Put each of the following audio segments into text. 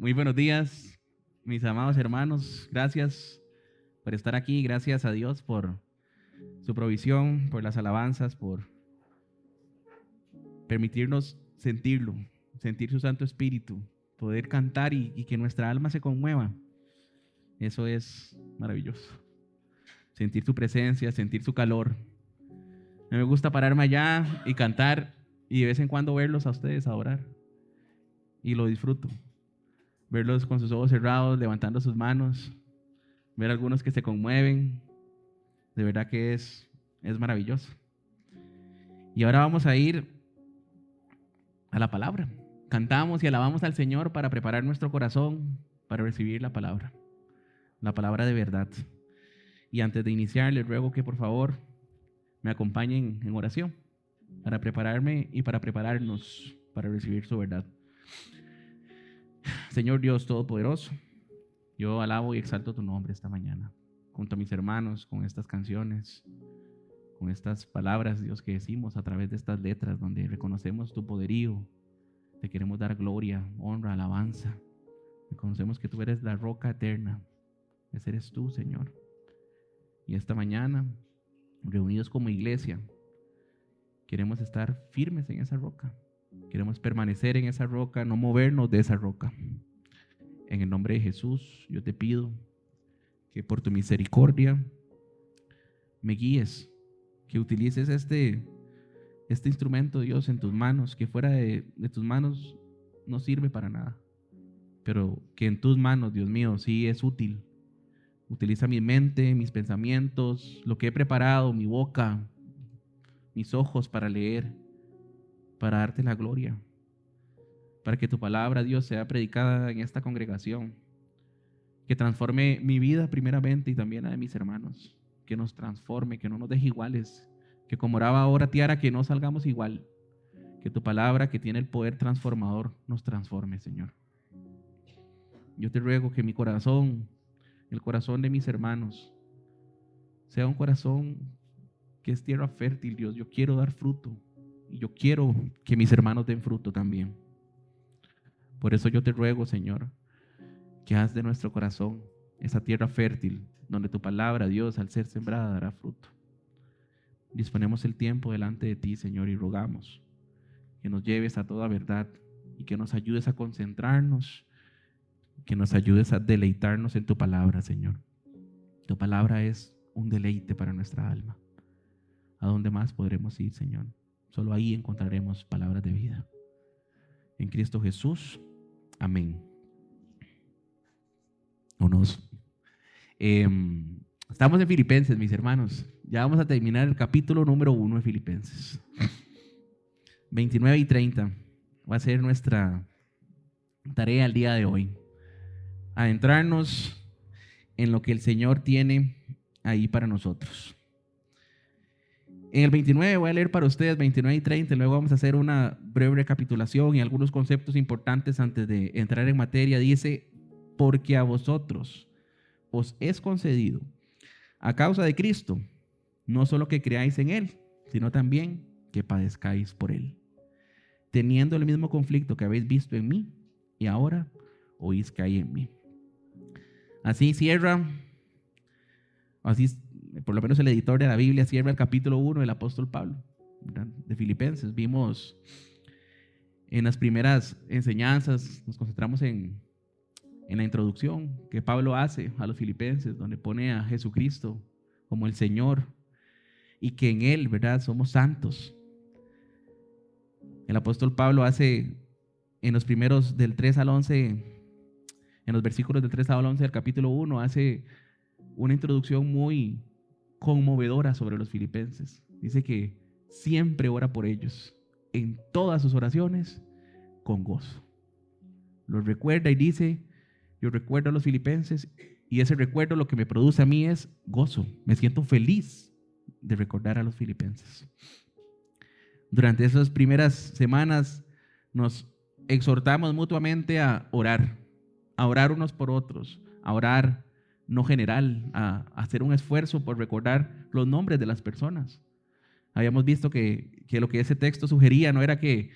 Muy buenos días, mis amados hermanos. Gracias por estar aquí. Gracias a Dios por su provisión, por las alabanzas, por permitirnos sentirlo, sentir su Santo Espíritu, poder cantar y que nuestra alma se conmueva. Eso es maravilloso. Sentir su presencia, sentir su calor. A mí me gusta pararme allá y cantar y de vez en cuando verlos a ustedes adorar. Y lo disfruto. Verlos con sus ojos cerrados, levantando sus manos, ver algunos que se conmueven. De verdad que es maravilloso. Y ahora vamos a ir a la palabra. Cantamos y alabamos al Señor para preparar nuestro corazón para recibir la palabra de verdad. Y antes de iniciar, les ruego que por favor me acompañen en oración para prepararme y para prepararnos para recibir su verdad. Señor Dios Todopoderoso, yo alabo y exalto tu nombre esta mañana, junto a mis hermanos, con estas canciones, con estas palabras, Dios, que decimos a través de estas letras, donde reconocemos tu poderío. Te queremos dar gloria, honra, alabanza. Reconocemos que tú eres la roca eterna. Ese eres tú, Señor. Y esta mañana, reunidos como iglesia, queremos estar firmes en esa roca. Queremos permanecer en esa roca, no movernos de esa roca. En el nombre de Jesús, yo te pido que por tu misericordia me guíes, que utilices este instrumento, Dios, en tus manos, que fuera de tus manos no sirve para nada, pero que en tus manos, Dios mío, sí es útil. Utiliza mi mente, mis pensamientos, lo que he preparado, mi boca, mis ojos para leer, para darte la gloria, para que tu palabra, Dios, sea predicada en esta congregación, que transforme mi vida primeramente y también la de mis hermanos, que nos transforme, que no nos deje iguales, que como oraba ahora Tiara, que no salgamos igual, que tu palabra, que tiene el poder transformador, nos transforme, Señor. Yo te ruego que mi corazón, el corazón de mis hermanos, sea un corazón que es tierra fértil, Dios. Yo quiero dar fruto y yo quiero que mis hermanos den fruto también. Por eso yo te ruego, Señor, que haz de nuestro corazón esa tierra fértil donde tu palabra, Dios, al ser sembrada dará fruto. Disponemos el tiempo delante de ti, Señor, y rogamos que nos lleves a toda verdad y que nos ayudes a concentrarnos, que nos ayudes a deleitarnos en tu palabra, Señor. Tu palabra es un deleite para nuestra alma. ¿A dónde más podremos ir, Señor? Solo ahí encontraremos palabras de vida. En Cristo Jesús. Amén. Estamos en Filipenses, mis hermanos. Ya vamos a terminar el capítulo número 1 de Filipenses. 29 y 30 va a ser nuestra tarea el día de hoy. Adentrarnos en lo que el Señor tiene ahí para nosotros. En el 29 voy a leer para ustedes 29 y 30, luego vamos a hacer una breve recapitulación y algunos conceptos importantes antes de entrar en materia. Dice, porque a vosotros os es concedido, a causa de Cristo, no solo que creáis en Él, sino también que padezcáis por Él, teniendo el mismo conflicto que habéis visto en mí y ahora oís que hay en mí. Así cierra, así por lo menos el editor de la Biblia cierra el capítulo 1 del apóstol Pablo, ¿verdad?, de Filipenses. Vimos en las primeras enseñanzas, nos concentramos en la introducción que Pablo hace a los filipenses, donde pone a Jesucristo como el Señor y que en Él, ¿verdad?, somos santos. El apóstol Pablo hace en los primeros del 3 al 11, en los versículos del 3 al 11 del capítulo 1, hace una introducción muy conmovedora sobre los filipenses. Dice que siempre ora por ellos, en todas sus oraciones, con gozo. Los recuerda y dice, yo recuerdo a los filipenses y ese recuerdo lo que me produce a mí es gozo. Me siento feliz de recordar a los filipenses. Durante esas primeras semanas nos exhortamos mutuamente a orar unos por otros, a orar no general, a hacer un esfuerzo por recordar los nombres de las personas. Habíamos visto que lo que ese texto sugería no era que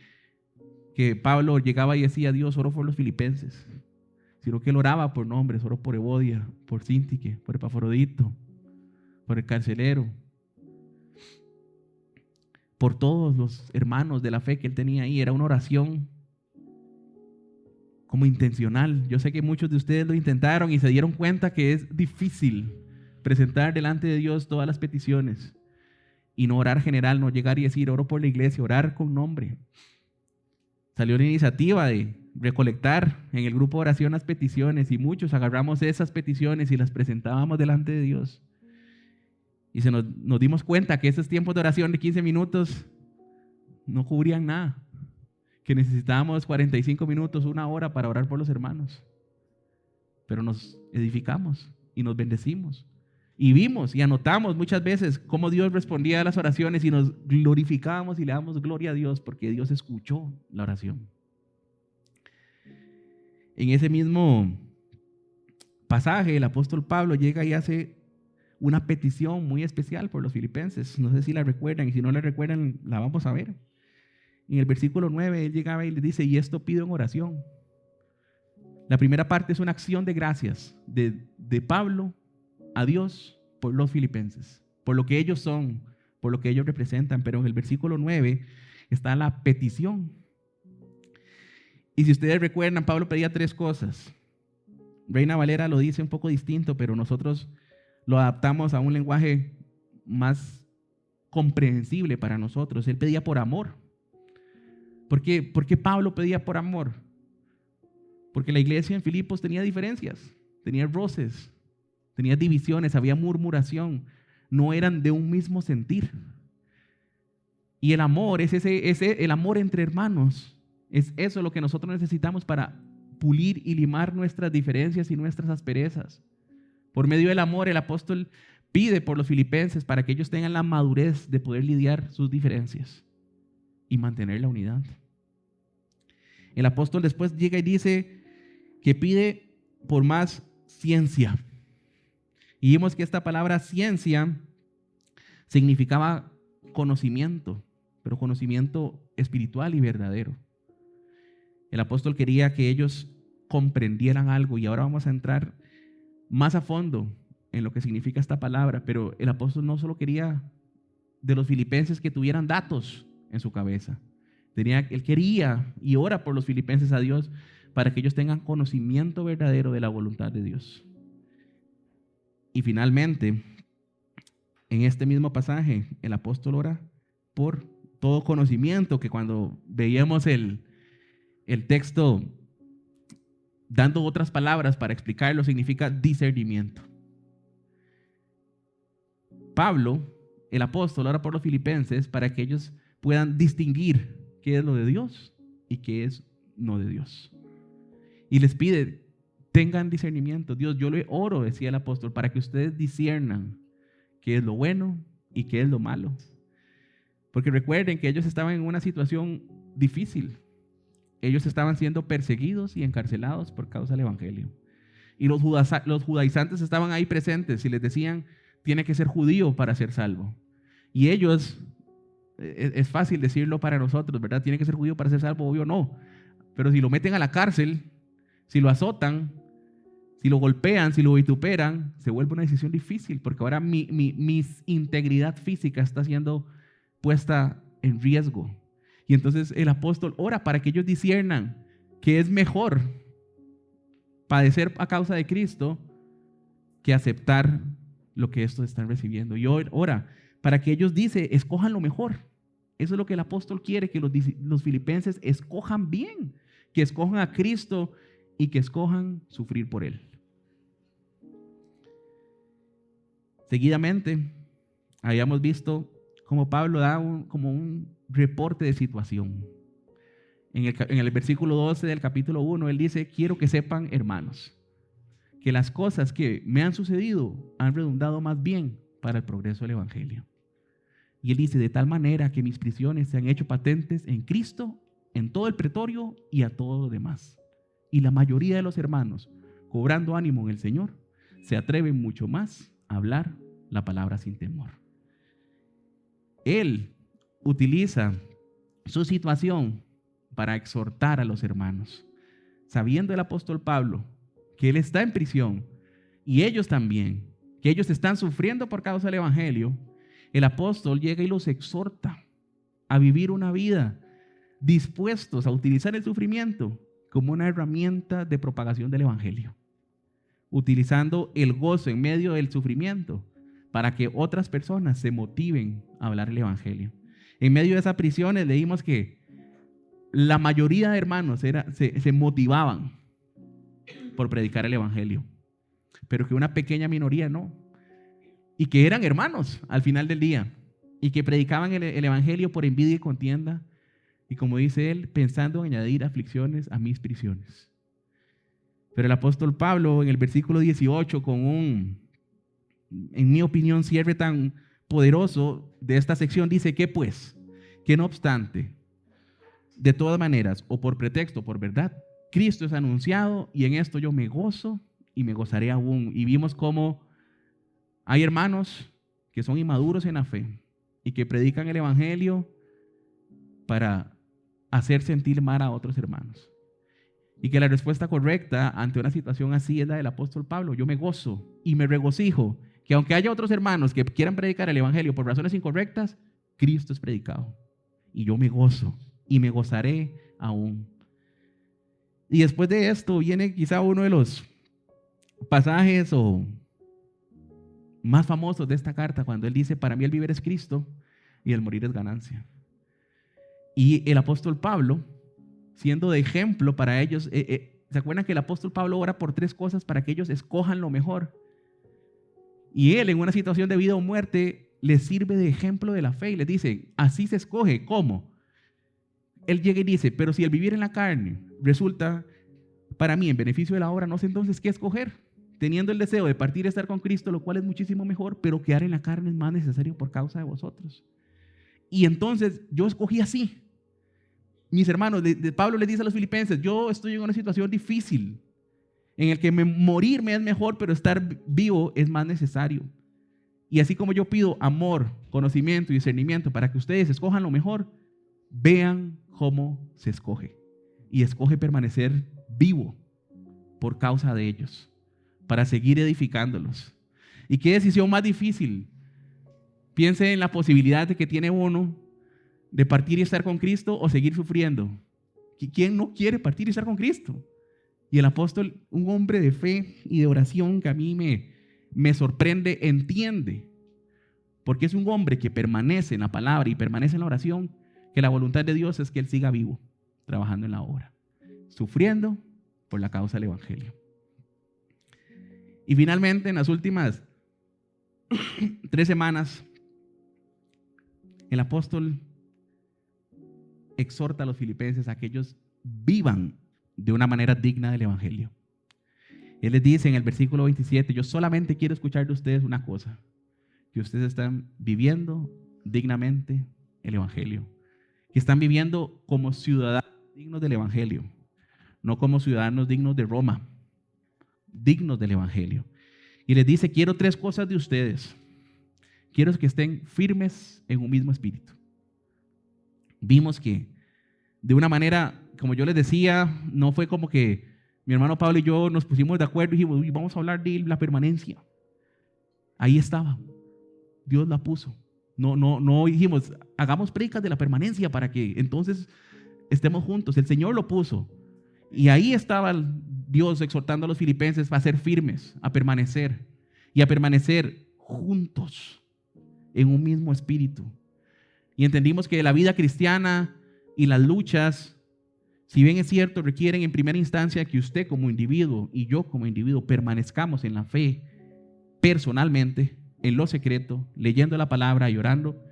Pablo llegaba y decía, Dios, oro por los filipenses, sino que él oraba por nombres, oró por Evodia, por Sintique, por Epafrodito, por el carcelero, por todos los hermanos de la fe que él tenía ahí. Era una oración como intencional. Yo sé que muchos de ustedes lo intentaron y se dieron cuenta que es difícil presentar delante de Dios todas las peticiones y no orar general, no llegar y decir oro por la iglesia, orar con nombre. Salió la iniciativa de recolectar en el grupo de oración las peticiones y muchos agarramos esas peticiones y las presentábamos delante de Dios. Y nos dimos cuenta que esos tiempos de oración de 15 minutos no cubrían nada, que necesitábamos 45 minutos, una hora para orar por los hermanos. Pero nos edificamos y nos bendecimos. Y vimos y anotamos muchas veces cómo Dios respondía a las oraciones y nos glorificábamos y le damos gloria a Dios porque Dios escuchó la oración. En ese mismo pasaje, el apóstol Pablo llega y hace una petición muy especial por los filipenses. No sé si la recuerdan, y si no la recuerdan, la vamos a ver. En el versículo 9, él llegaba y les dice, y esto pido en oración. La primera parte es una acción de gracias de Pablo a Dios por los filipenses, por lo que ellos son, por lo que ellos representan. Pero en el versículo 9 está la petición. Y si ustedes recuerdan, Pablo pedía 3 cosas. Reina Valera lo dice un poco distinto, pero nosotros lo adaptamos a un lenguaje más comprensible para nosotros. Él pedía por amor. ¿Por qué Pablo pedía por amor? Porque la iglesia en Filipos tenía diferencias, tenía roces, tenía divisiones, había murmuración, no eran de un mismo sentir. Y el amor es el amor entre hermanos. Es eso lo que nosotros necesitamos para pulir y limar nuestras diferencias y nuestras asperezas. Por medio del amor, el apóstol pide por los filipenses para que ellos tengan la madurez de poder lidiar sus diferencias y mantener la unidad. El apóstol después llega y dice que pide por más ciencia. Y vimos que esta palabra ciencia significaba conocimiento, pero conocimiento espiritual y verdadero. El apóstol quería que ellos comprendieran algo, y ahora vamos a entrar más a fondo en lo que significa esta palabra. Pero el apóstol no solo quería de los filipenses que tuvieran datos en su cabeza. Él quería y ora por los filipenses a Dios para que ellos tengan conocimiento verdadero de la voluntad de Dios. Y finalmente, en este mismo pasaje, el apóstol ora por todo conocimiento, que cuando veíamos el texto dando otras palabras para explicarlo, significa discernimiento. Pablo, el apóstol, ora por los filipenses para que ellos puedan distinguir qué es lo de Dios y qué es no de Dios. Y les pide, tengan discernimiento. Dios, yo le oro, decía el apóstol, para que ustedes disciernan qué es lo bueno y qué es lo malo. Porque recuerden que ellos estaban en una situación difícil. Ellos estaban siendo perseguidos y encarcelados por causa del evangelio. Y los judaizantes estaban ahí presentes y les decían, tiene que ser judío para ser salvo. Y ellos, es fácil decirlo para nosotros, ¿verdad? Tiene que ser judío para ser salvo, obvio no. Pero si lo meten a la cárcel, si lo azotan, si lo golpean, si lo vituperan, se vuelve una decisión difícil, porque ahora mi integridad física está siendo puesta en riesgo. Y entonces el apóstol ora para que ellos disciernan que es mejor padecer a causa de Cristo que aceptar lo que estos están recibiendo. Y ora para que ellos escojan lo mejor. Eso es lo que el apóstol quiere, que los filipenses escojan bien, que escojan a Cristo y que escojan sufrir por Él. Seguidamente, habíamos visto cómo Pablo da como un reporte de situación. En el versículo 12 del capítulo 1, él dice, quiero que sepan, hermanos, que las cosas que me han sucedido han redundado más bien para el progreso del evangelio. Y él dice, de tal manera que mis prisiones se han hecho patentes en Cristo, en todo el pretorio y a todo lo demás. Y la mayoría de los hermanos, cobrando ánimo en el Señor, se atreven mucho más a hablar la palabra sin temor. Él utiliza su situación para exhortar a los hermanos, sabiendo el apóstol Pablo que él está en prisión y ellos también, que ellos están sufriendo por causa del evangelio, el apóstol llega y los exhorta a vivir una vida dispuestos a utilizar el sufrimiento como una herramienta de propagación del evangelio, utilizando el gozo en medio del sufrimiento para que otras personas se motiven a hablar el evangelio. En medio de esas prisiones leímos que la mayoría de hermanos se motivaban por predicar el evangelio, pero que una pequeña minoría no, y que eran hermanos al final del día, y que predicaban el evangelio por envidia y contienda, y como dice él, pensando en añadir aflicciones a mis prisiones. Pero el apóstol Pablo en el versículo 18, con en mi opinión, cierre tan poderoso de esta sección, dice que pues, que no obstante, de todas maneras, o por pretexto, o por verdad, Cristo es anunciado y en esto yo me gozo y me gozaré aún. Y vimos cómo hay hermanos que son inmaduros en la fe y que predican el evangelio para hacer sentir mal a otros hermanos. Y que la respuesta correcta ante una situación así es la del apóstol Pablo. Yo me gozo y me regocijo que aunque haya otros hermanos que quieran predicar el evangelio por razones incorrectas, Cristo es predicado. Y yo me gozo y me gozaré aún. Y después de esto viene quizá uno de los pasajes más famosos de esta carta, cuando él dice, para mí el vivir es Cristo y el morir es ganancia. Y el apóstol Pablo, siendo de ejemplo para ellos, ¿se acuerdan que el apóstol Pablo ora por 3 cosas para que ellos escojan lo mejor? Y él en una situación de vida o muerte les sirve de ejemplo de la fe y les dice, así se escoge. ¿Cómo? Él llega y dice, pero si el vivir en la carne resulta para mí en beneficio de la obra, no sé entonces qué escoger. Teniendo el deseo de partir y estar con Cristo, lo cual es muchísimo mejor, pero quedar en la carne es más necesario por causa de vosotros. Y entonces yo escogí así. Mis hermanos, Pablo les dice a los filipenses, yo estoy en una situación difícil, en el que morir me es mejor, pero estar vivo es más necesario. Y así como yo pido amor, conocimiento y discernimiento para que ustedes escojan lo mejor, vean cómo se escoge. Y escoge permanecer vivo por causa de ellos, para seguir edificándolos. ¿Y qué decisión más difícil? Piense en la posibilidad de que tiene uno de partir y estar con Cristo o seguir sufriendo. ¿Quién no quiere partir y estar con Cristo? Y el apóstol, un hombre de fe y de oración que a mí me sorprende, entiende, porque es un hombre que permanece en la palabra y permanece en la oración, que la voluntad de Dios es que él siga vivo, trabajando en la obra, sufriendo por la causa del evangelio. Y finalmente, en las últimas 3 semanas, el apóstol exhorta a los filipenses a que ellos vivan de una manera digna del evangelio. Él les dice en el versículo 27, yo solamente quiero escuchar de ustedes una cosa, que ustedes están viviendo dignamente el evangelio, que están viviendo como ciudadanos dignos del evangelio, no como ciudadanos dignos de Roma, dignos del evangelio. Y les dice, quiero 3 cosas de ustedes. Quiero que estén firmes en un mismo espíritu. Vimos que de una manera, como yo les decía, no fue como que mi hermano Pablo y yo nos pusimos de acuerdo y dijimos, vamos a hablar de la permanencia. Ahí estaba, Dios la puso. No dijimos, hagamos prédicas de la permanencia para que entonces estemos juntos. El Señor lo puso. Y ahí estaba Dios exhortando a los filipenses a ser firmes, a permanecer y a permanecer juntos en un mismo espíritu. Y entendimos que la vida cristiana y las luchas, si bien es cierto, requieren en primera instancia que usted como individuo y yo como individuo permanezcamos en la fe personalmente, en lo secreto, leyendo la palabra y orando,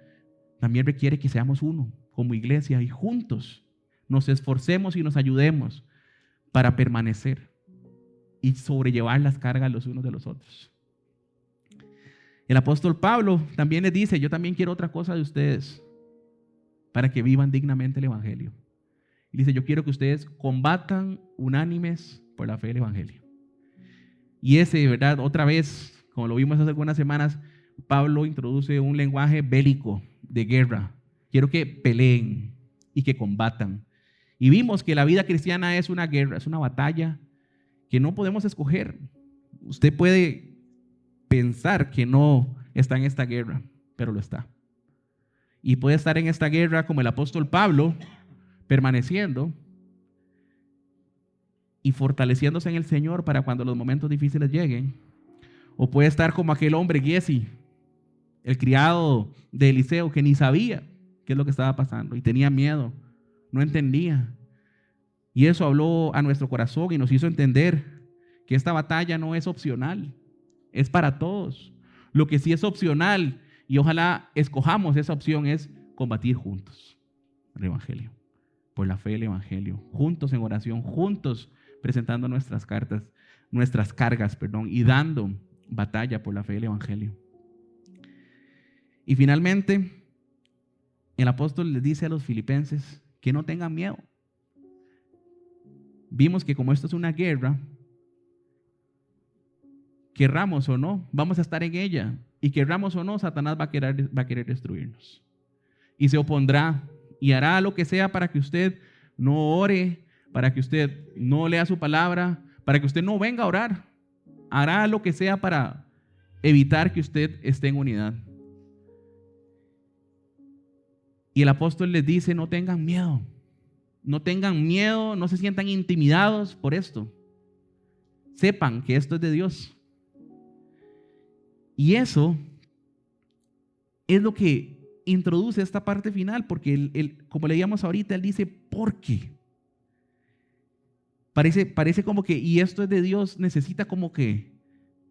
también requiere que seamos uno como iglesia y juntos nos esforcemos y nos ayudemos para permanecer y sobrellevar las cargas los unos de los otros. El apóstol Pablo también les dice, yo también quiero otra cosa de ustedes para que vivan dignamente el evangelio. Y dice, yo quiero que ustedes combatan unánimes por la fe del evangelio. Y ese, ¿verdad? Otra vez, como lo vimos hace algunas semanas, Pablo introduce un lenguaje bélico de guerra. Quiero que peleen y que combatan. Y vimos que la vida cristiana es una guerra, es una batalla que no podemos escoger. Usted puede pensar que no está en esta guerra, pero lo está. Y puede estar en esta guerra como el apóstol Pablo, permaneciendo y fortaleciéndose en el Señor para cuando los momentos difíciles lleguen. O puede estar como aquel hombre Giesi, el criado de Eliseo, que ni sabía qué es lo que estaba pasando y tenía miedo, no entendía. Y eso habló a nuestro corazón y nos hizo entender que esta batalla no es opcional, es para todos. Lo que sí es opcional, y ojalá escojamos esa opción, es combatir juntos el Evangelio, por la fe del Evangelio, juntos en oración, juntos presentando nuestras cargas, y dando batalla por la fe del Evangelio. Y finalmente, el apóstol les dice a los filipenses que no tengan miedo. Vimos que como esto es una guerra, querramos o no, vamos a estar en ella. Y querramos o no, Satanás va a querer destruirnos. Y se opondrá y hará lo que sea para que usted no ore, para que usted no lea su palabra, para que usted no venga a orar. Hará lo que sea para evitar que usted esté en unidad. Y el apóstol les dice, no tengan miedo. No tengan miedo, no se sientan intimidados por esto. Sepan que esto es de Dios. Y eso es lo que introduce esta parte final, porque como leíamos ahorita, él dice, ¿por qué? Parece como que, y esto es de Dios, necesita como que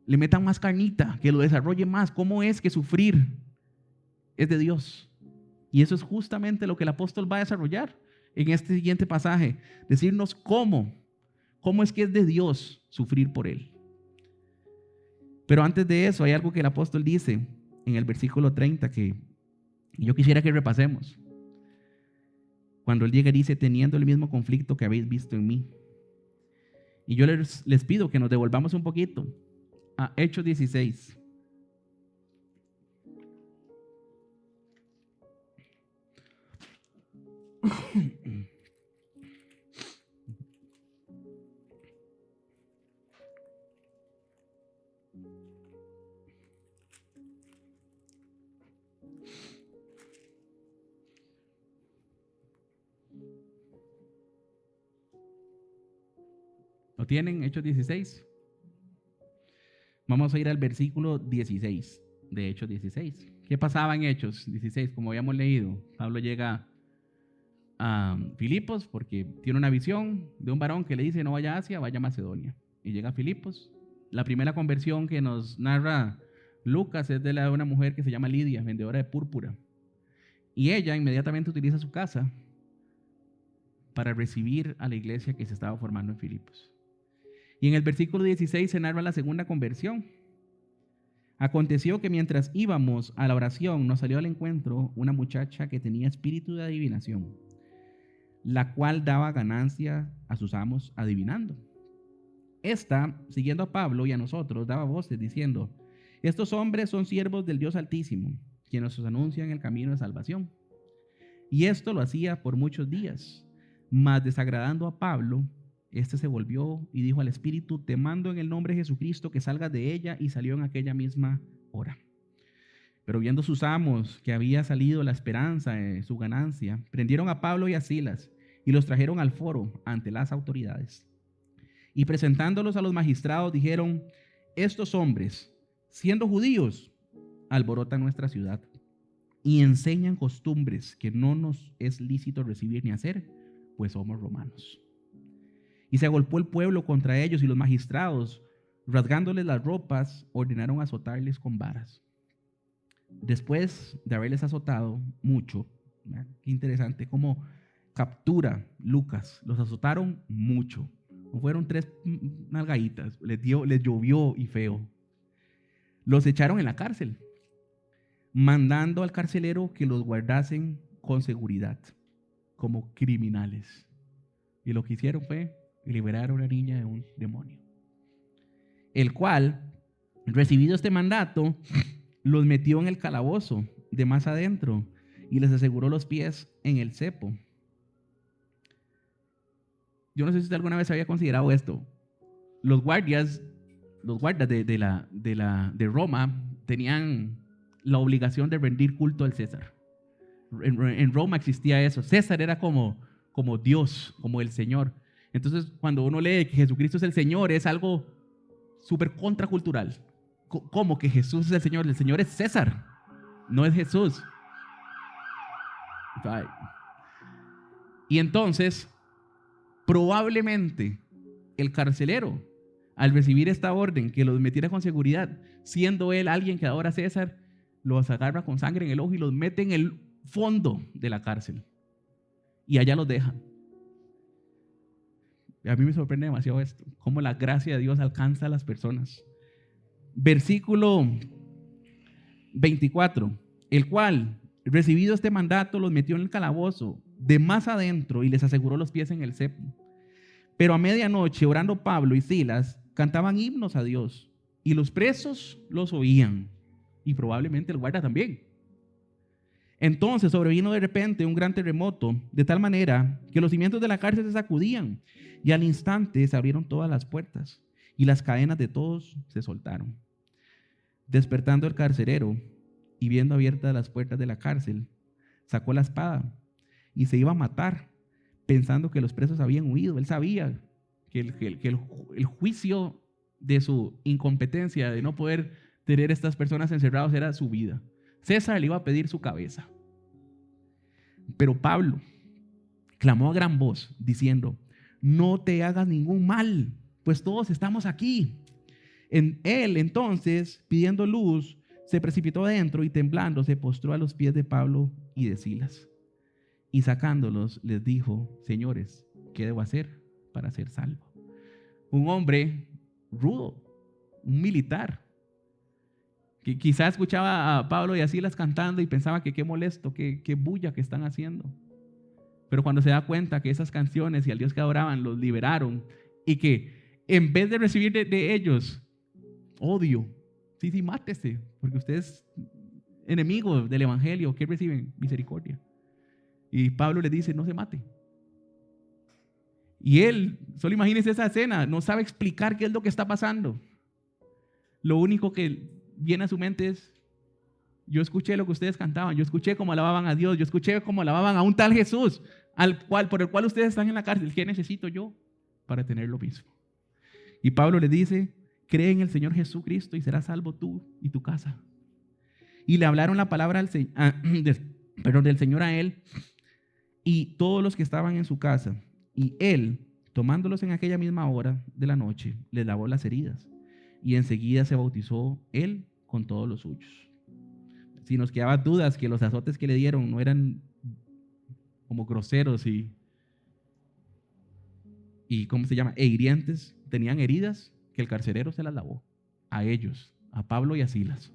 le metan más carnita, que lo desarrolle más. ¿Cómo es que sufrir es de Dios? Y eso es justamente lo que el apóstol va a desarrollar en este siguiente pasaje. Decirnos cómo es que es de Dios sufrir por él. Pero antes de eso hay algo que el apóstol dice en el versículo 30 que yo quisiera que repasemos. Cuando él llega y dice, teniendo el mismo conflicto que habéis visto en mí. Y yo les pido que nos devolvamos un poquito a Hechos 16. ¿Lo tienen? Hechos 16. Vamos a ir al versículo 16 de Hechos 16. ¿Qué pasaba en Hechos 16? Como habíamos leído, Pablo llega a Filipos porque tiene una visión de un varón que le dice no vaya a Asia, vaya a Macedonia. Y llega a Filipos. La primera conversión que nos narra Lucas es de la de una mujer que se llama Lidia, vendedora de púrpura. Y ella inmediatamente utiliza su casa para recibir a la iglesia que se estaba formando en Filipos. Y en el versículo 16 se narra la segunda conversión. Aconteció que mientras íbamos a la oración nos salió al encuentro una muchacha que tenía espíritu de adivinación, la cual daba ganancia a sus amos adivinando. Esta, siguiendo a Pablo y a nosotros, daba voces diciendo, estos hombres son siervos del Dios Altísimo, quienes os anuncian el camino de salvación. Y esto lo hacía por muchos días, mas desagradando a Pablo, este se volvió y dijo al espíritu, te mando en el nombre de Jesucristo que salgas de ella, y salió en aquella misma hora. Pero viendo sus amos que había salido la esperanza de su ganancia, prendieron a Pablo y a Silas y los trajeron al foro ante las autoridades. Y presentándolos a los magistrados dijeron, estos hombres, siendo judíos, alborotan nuestra ciudad y enseñan costumbres que no nos es lícito recibir ni hacer, pues somos romanos. Y se agolpó el pueblo contra ellos, y los magistrados, rasgándoles las ropas, ordenaron azotarles con varas. Después de haberles azotado mucho, ¿verdad? Qué interesante cómo captura Lucas, los azotaron mucho. No fueron 3 nalgaditas, les llovió y feo. Los echaron en la cárcel, mandando al carcelero que los guardasen con seguridad, como criminales. Y lo que hicieron fue liberar a una niña de un demonio, el cual, recibido este mandato, los metió en el calabozo de más adentro y les aseguró los pies en el cepo. Yo no sé si usted alguna vez había considerado esto. los guardias de Roma tenían la obligación de rendir culto al César. En Roma existía eso. César era como Dios, como el Señor. Entonces, cuando uno lee que Jesucristo es el Señor, es algo súper contracultural. ¿Cómo que Jesús es el Señor? El Señor es César, no es Jesús. Y entonces, probablemente el carcelero, al recibir esta orden que los metiera con seguridad, siendo él alguien que adora a César, los agarra con sangre en el ojo y los mete en el fondo de la cárcel. Y allá los deja. A mí me sorprende demasiado esto, cómo la gracia de Dios alcanza a las personas. Versículo 24, el cual, recibido este mandato, los metió en el calabozo de más adentro y les aseguró los pies en el cepo. Pero a medianoche, orando Pablo y Silas, cantaban himnos a Dios, y los presos los oían, y probablemente el guarda también. Entonces sobrevino de repente un gran terremoto, de tal manera que los cimientos de la cárcel se sacudían, y al instante se abrieron todas las puertas, y las cadenas de todos se soltaron. Despertando el carcelero, y viendo abiertas las puertas de la cárcel, sacó la espada, y se iba a matar, pensando que los presos habían huido. Él sabía que el juicio de su incompetencia, de no poder tener a estas personas encerradas, era su vida. César le iba a pedir su cabeza. Pero Pablo clamó a gran voz, diciendo: no te hagas ningún mal, pues todos estamos aquí. Él entonces, pidiendo luz, se precipitó adentro y temblando se postró a los pies de Pablo y de Silas. Y sacándolos les dijo: señores, ¿qué debo hacer para ser salvo? Un hombre rudo, un militar, que quizás escuchaba a Pablo y a Silas cantando y pensaba que qué molesto, qué bulla que están haciendo. Pero cuando se da cuenta que esas canciones y al Dios que adoraban los liberaron, y que en vez de recibir de ellos odio, sí, mátese, porque usted es enemigo del evangelio, ¿qué reciben? Misericordia. Y Pablo le dice: no se mate. Y él, solo imagínense esa escena, no sabe explicar qué es lo que está pasando. Lo único que viene a su mente es: yo escuché lo que ustedes cantaban, yo escuché cómo alababan a Dios, yo escuché cómo alababan a un tal Jesús, por el cual ustedes están en la cárcel. ¿Qué necesito yo para tener lo mismo? Y Pablo le dice: cree en el Señor Jesucristo y serás salvo tú y tu casa. Y le hablaron la palabra del Señor a él y todos los que estaban en su casa. Y él, tomándolos en aquella misma hora de la noche, les lavó las heridas. Y enseguida se bautizó él con todos los suyos. Si nos quedaban dudas que los azotes que le dieron no eran como groseros y ¿cómo se llama? E hirientes, tenían heridas que el carcelero se las lavó a ellos, a Pablo y a Silas.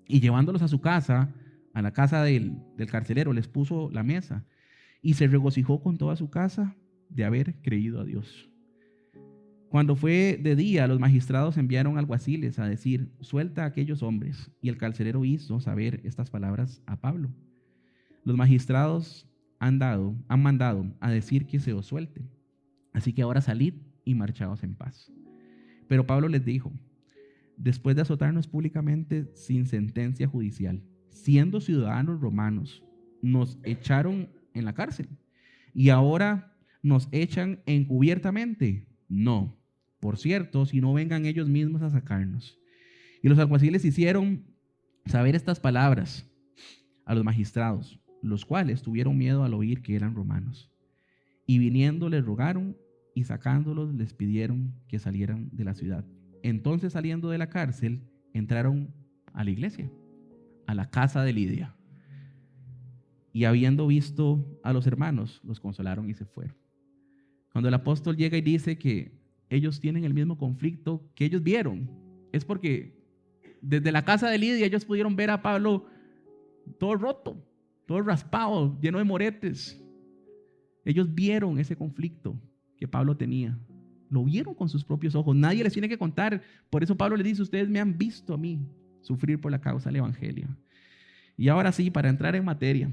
Y llevándolos a su casa, a la casa del carcelero, les puso la mesa y se regocijó con toda su casa de haber creído a Dios. Cuando fue de día, los magistrados enviaron alguaciles a decir: suelta a aquellos hombres. Y el carcelero hizo saber estas palabras a Pablo. Los magistrados han mandado a decir que se os suelte. Así que ahora salid y marchaos en paz. Pero Pablo les dijo: después de azotarnos públicamente sin sentencia judicial, siendo ciudadanos romanos, nos echaron en la cárcel. Y ahora nos echan encubiertamente. No, por cierto, si no vengan ellos mismos a sacarnos. Y los alguaciles hicieron saber estas palabras a los magistrados, los cuales tuvieron miedo al oír que eran romanos. Y viniendo les rogaron, y sacándolos les pidieron que salieran de la ciudad. Entonces, saliendo de la cárcel, entraron a la iglesia, a la casa de Lidia. Y habiendo visto a los hermanos, los consolaron y se fueron. Cuando el apóstol llega y dice que ellos tienen el mismo conflicto que ellos vieron, es porque desde la casa de Lidia ellos pudieron ver a Pablo todo roto, todo raspado, lleno de moretes. Ellos vieron ese conflicto que Pablo tenía. Lo vieron con sus propios ojos. Nadie les tiene que contar. Por eso Pablo les dice: ustedes me han visto a mí sufrir por la causa del evangelio. Y ahora sí, para entrar en materia.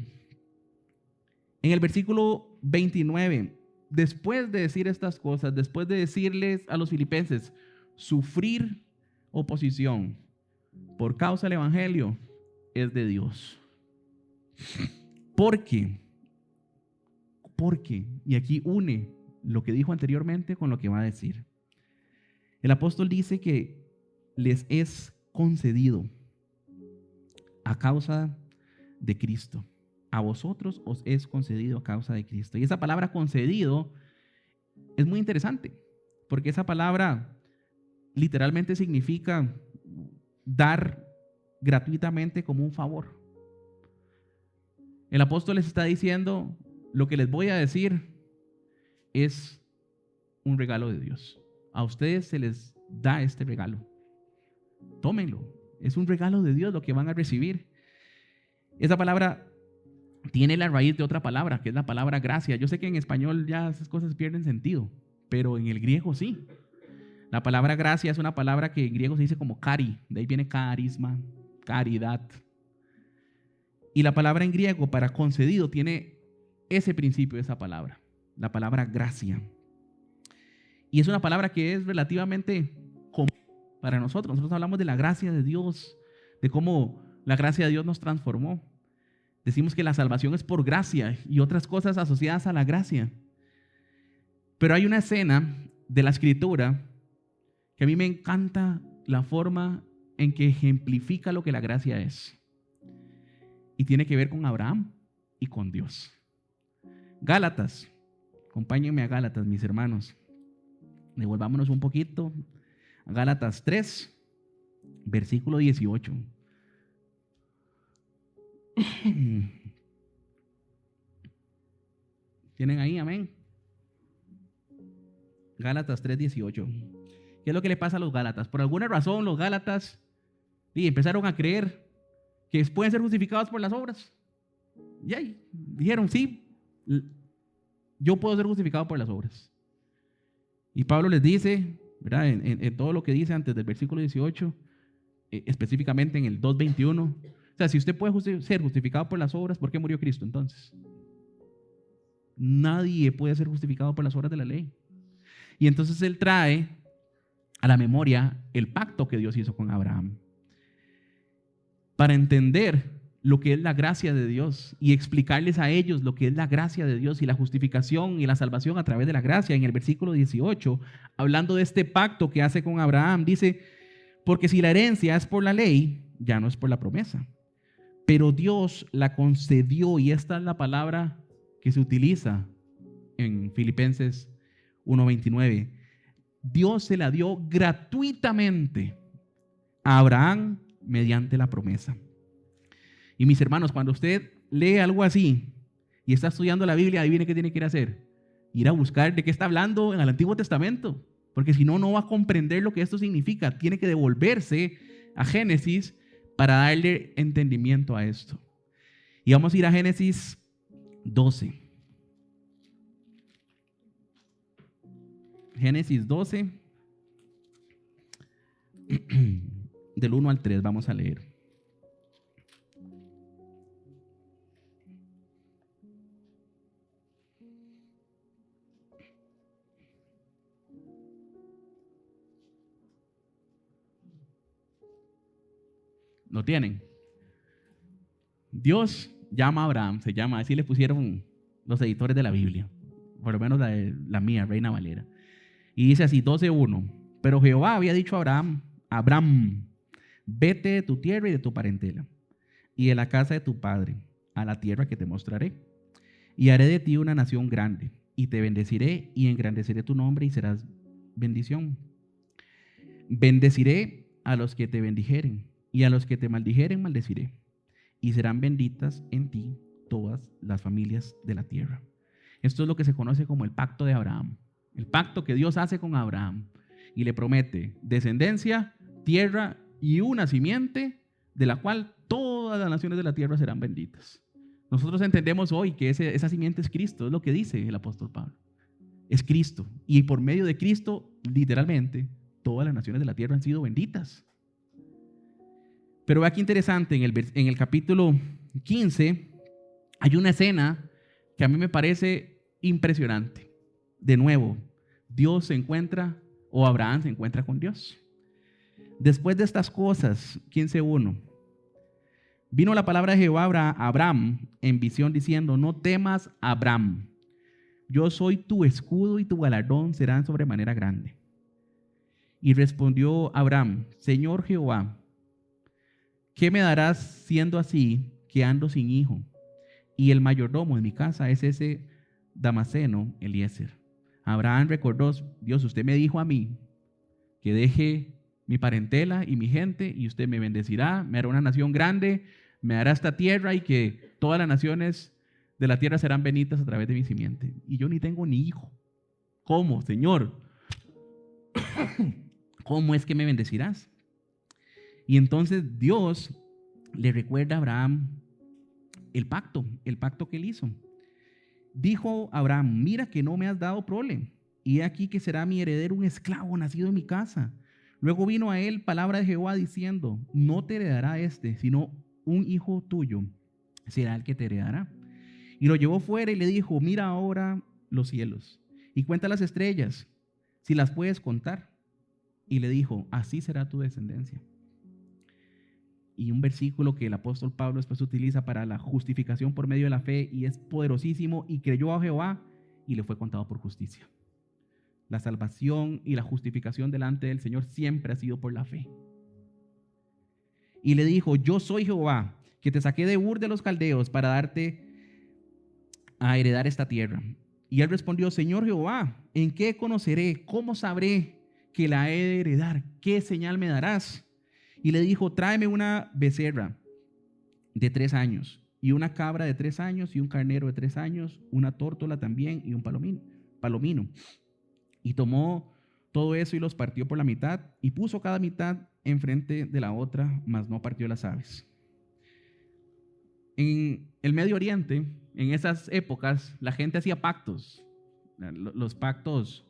En el versículo 29 después de decir estas cosas, después de decirles a los filipenses, sufrir oposición por causa del evangelio es de Dios. ¿Por qué? Porque, y aquí une lo que dijo anteriormente con lo que va a decir. El apóstol dice que les es concedido a causa de Cristo. A vosotros os es concedido a causa de Cristo. Y esa palabra concedido es muy interesante, porque esa palabra literalmente significa dar gratuitamente como un favor. El apóstol les está diciendo, lo que les voy a decir es un regalo de Dios. A ustedes se les da este regalo. Tómenlo. Es un regalo de Dios lo que van a recibir. Esa palabra tiene la raíz de otra palabra, que es la palabra gracia. Yo sé que en español ya esas cosas pierden sentido, pero en el griego sí. La palabra gracia es una palabra que en griego se dice como cari. De ahí viene carisma, caridad. Y la palabra en griego para concedido tiene ese principio de esa palabra, la palabra gracia. Y es una palabra que es relativamente común para nosotros. Nosotros hablamos de la gracia de Dios, de cómo la gracia de Dios nos transformó. Decimos que la salvación es por gracia y otras cosas asociadas a la gracia. Pero hay una escena de la Escritura que a mí me encanta la forma en que ejemplifica lo que la gracia es. Y tiene que ver con Abraham y con Dios. Gálatas, acompáñenme a Gálatas, mis hermanos. Devolvámonos un poquito a Gálatas 3, versículo 18. ¿Tienen ahí? Amén. Gálatas 3, 18. ¿Qué es lo que le pasa a los Gálatas? Por alguna razón los Gálatas empezaron a creer que pueden ser justificados por las obras. Y ahí dijeron, sí, yo puedo ser justificado por las obras. Y Pablo les dice, ¿verdad? En todo lo que dice antes del versículo 18, específicamente en el 2:21, o sea, si usted puede ser justificado por las obras, ¿por qué murió Cristo entonces? Nadie puede ser justificado por las obras de la ley. Y entonces él trae a la memoria el pacto que Dios hizo con Abraham. Para entender lo que es la gracia de Dios y explicarles a ellos lo que es la gracia de Dios y la justificación y la salvación a través de la gracia. En el versículo 18, hablando de este pacto que hace con Abraham, dice, porque si la herencia es por la ley, ya no es por la promesa, pero Dios la concedió, y esta es la palabra que se utiliza en Filipenses 1:29. Dios se la dio gratuitamente a Abraham mediante la promesa. Y mis hermanos, cuando usted lee algo así y está estudiando la Biblia, adivine qué tiene que ir a hacer. Ir a buscar de qué está hablando en el Antiguo Testamento, porque si no, no va a comprender lo que esto significa. Tiene que devolverse a Génesis para darle entendimiento a esto. Y vamos a ir a Génesis 12. Génesis 12, del 1 al 3, vamos a leer. ¿Lo tienen? Dios llama a Abraham, se llama, así le pusieron los editores de la Biblia, por lo menos la mía, Reina Valera. Y dice así, 12:1. Pero Jehová había dicho a Abraham, vete de tu tierra y de tu parentela, y de la casa de tu padre, a la tierra que te mostraré. Y haré de ti una nación grande, y te bendeciré, y engrandeceré tu nombre, y serás bendición. Bendeciré a los que te bendijeren, y a los que te maldijeren maldeciré. Y serán benditas en ti todas las familias de la tierra. Esto es lo que se conoce como el pacto de Abraham. El pacto que Dios hace con Abraham y le promete descendencia, tierra y una simiente de la cual todas las naciones de la tierra serán benditas. Nosotros entendemos hoy que esa simiente es Cristo, es lo que dice el apóstol Pablo. Es Cristo. Y por medio de Cristo, literalmente, todas las naciones de la tierra han sido benditas. Pero vea qué interesante, en el capítulo 15 hay una escena que a mí me parece impresionante. de nuevo, Dios se encuentra, o Abraham se encuentra con Dios. Después de estas cosas, 15:1, vino la palabra de Jehová a Abraham en visión diciendo: no temas, Abraham, yo soy tu escudo y tu galardón serán sobremanera grande. Y respondió Abraham: Señor Jehová, ¿qué me darás siendo así que ando sin hijo? Y el mayordomo de mi casa es ese Damaseno Eliezer. Abraham recordó: Dios, usted me dijo a mí que deje mi parentela y mi gente y usted me bendecirá, me hará una nación grande, me dará esta tierra y que todas las naciones de la tierra serán benditas a través de mi simiente. Y yo ni tengo ni hijo. ¿Cómo, Señor? ¿Cómo es que me bendecirás? Y entonces Dios le recuerda a Abraham el pacto que él hizo. Dijo Abraham: mira que no me has dado prole, y he aquí que será mi heredero un esclavo nacido en mi casa. Luego vino a él palabra de Jehová diciendo: no te heredará sino un hijo tuyo será el que te heredará. Y lo llevó fuera y le dijo: mira ahora los cielos y cuenta las estrellas, si las puedes contar. Y le dijo: así será tu descendencia. Y un versículo que el apóstol Pablo después utiliza para la justificación por medio de la fe, y es poderosísimo: y creyó a Jehová y le fue contado por justicia. La salvación y la justificación delante del Señor siempre ha sido por la fe. Y le dijo: yo soy Jehová, que te saqué de Ur de los Caldeos para darte a heredar esta tierra. Y él respondió: Señor Jehová, ¿en qué conoceré? ¿Cómo sabré que la he de heredar? ¿Qué señal me darás? Y le dijo: tráeme una becerra de 3 años, y una cabra de 3 años, y un carnero de 3 años, una tórtola también, y un palomino. Y tomó todo eso y los partió por la mitad, y puso cada mitad enfrente de la otra, mas no partió las aves. En el Medio Oriente, en esas épocas, la gente hacía pactos. Los pactos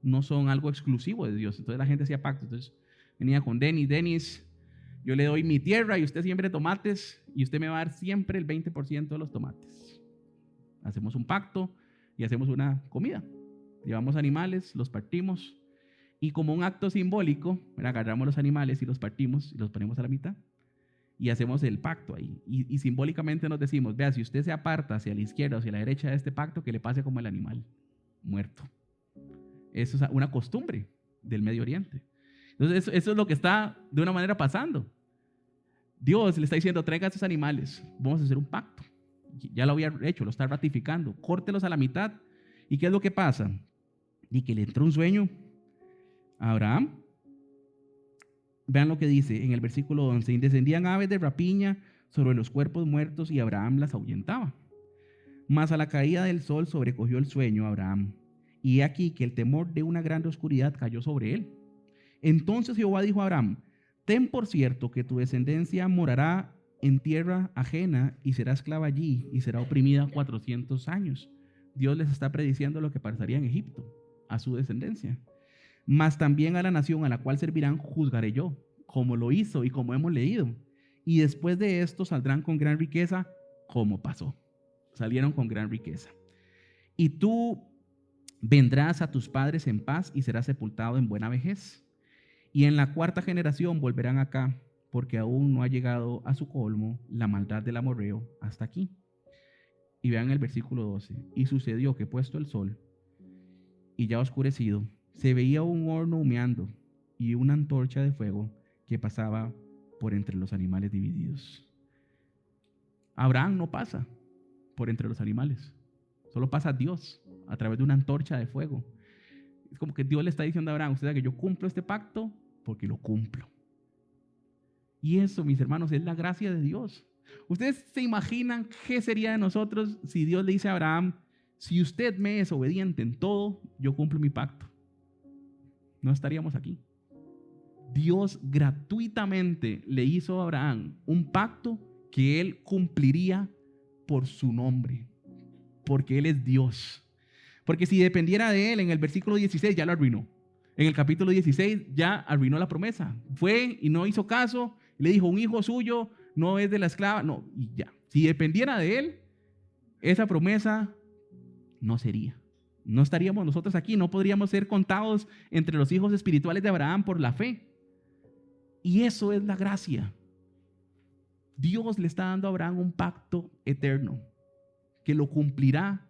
no son algo exclusivo de Dios. Entonces la gente hacía pactos. Entonces venía con Denis, yo le doy mi tierra y usted siembre tomates y usted me va a dar siempre el 20% de los tomates. Hacemos un pacto y hacemos una comida. Llevamos animales, los partimos y como un acto simbólico, agarramos los animales y los partimos y los ponemos a la mitad y hacemos el pacto ahí. Y simbólicamente nos decimos: vea, si usted se aparta hacia la izquierda o hacia la derecha de este pacto, que le pase como el animal muerto. Eso es una costumbre del Medio Oriente. Entonces eso es lo que está de una manera pasando. Dios le está diciendo: traiga estos animales, vamos a hacer un pacto. Ya lo había hecho, lo está ratificando. Córtelos a la mitad. ¿Y qué es lo que pasa? Y que le entró un sueño a Abraham. Vean lo que dice en el versículo 11: y descendían aves de rapiña sobre los cuerpos muertos y Abraham las ahuyentaba. Mas a la caída del sol sobrecogió el sueño a Abraham, y he aquí que el temor de una grande oscuridad cayó sobre él. Entonces Jehová dijo a Abraham: ten por cierto que tu descendencia morará en tierra ajena y será esclava allí y será oprimida 400 años. Dios les está prediciendo lo que pasaría en Egipto a su descendencia. Mas también a la nación a la cual servirán juzgaré yo, como lo hizo y como hemos leído. Y después de esto saldrán con gran riqueza, como pasó. Salieron con gran riqueza. Y tú vendrás a tus padres en paz y serás sepultado en buena vejez. Y en la 4ª generación volverán acá, porque aún no ha llegado a su colmo la maldad del amorreo hasta aquí. Y vean el versículo 12. Y sucedió que puesto el sol y ya oscurecido, se veía un horno humeando y una antorcha de fuego que pasaba por entre los animales divididos. Abraham no pasa por entre los animales, solo pasa Dios a través de una antorcha de fuego. Es como que Dios le está diciendo a Abraham: usted sabe que yo cumplo este pacto porque lo cumplo. Y eso, mis hermanos, es la gracia de Dios. ¿Ustedes se imaginan qué sería de nosotros si Dios le dice a Abraham: si usted me es obediente en todo, yo cumplo mi pacto? No estaríamos aquí. Dios gratuitamente le hizo a Abraham un pacto que él cumpliría por su nombre, porque él es Dios. Porque si dependiera de él, en el versículo 16 ya lo arruinó. En el capítulo 16 ya arruinó la promesa. Fue y no hizo caso, le dijo: un hijo suyo no es de la esclava, no, y ya. Si dependiera de él, esa promesa no sería. no estaríamos nosotros aquí, no podríamos ser contados entre los hijos espirituales de Abraham por la fe. Y eso es la gracia. Dios le está dando a Abraham un pacto eterno que lo cumplirá,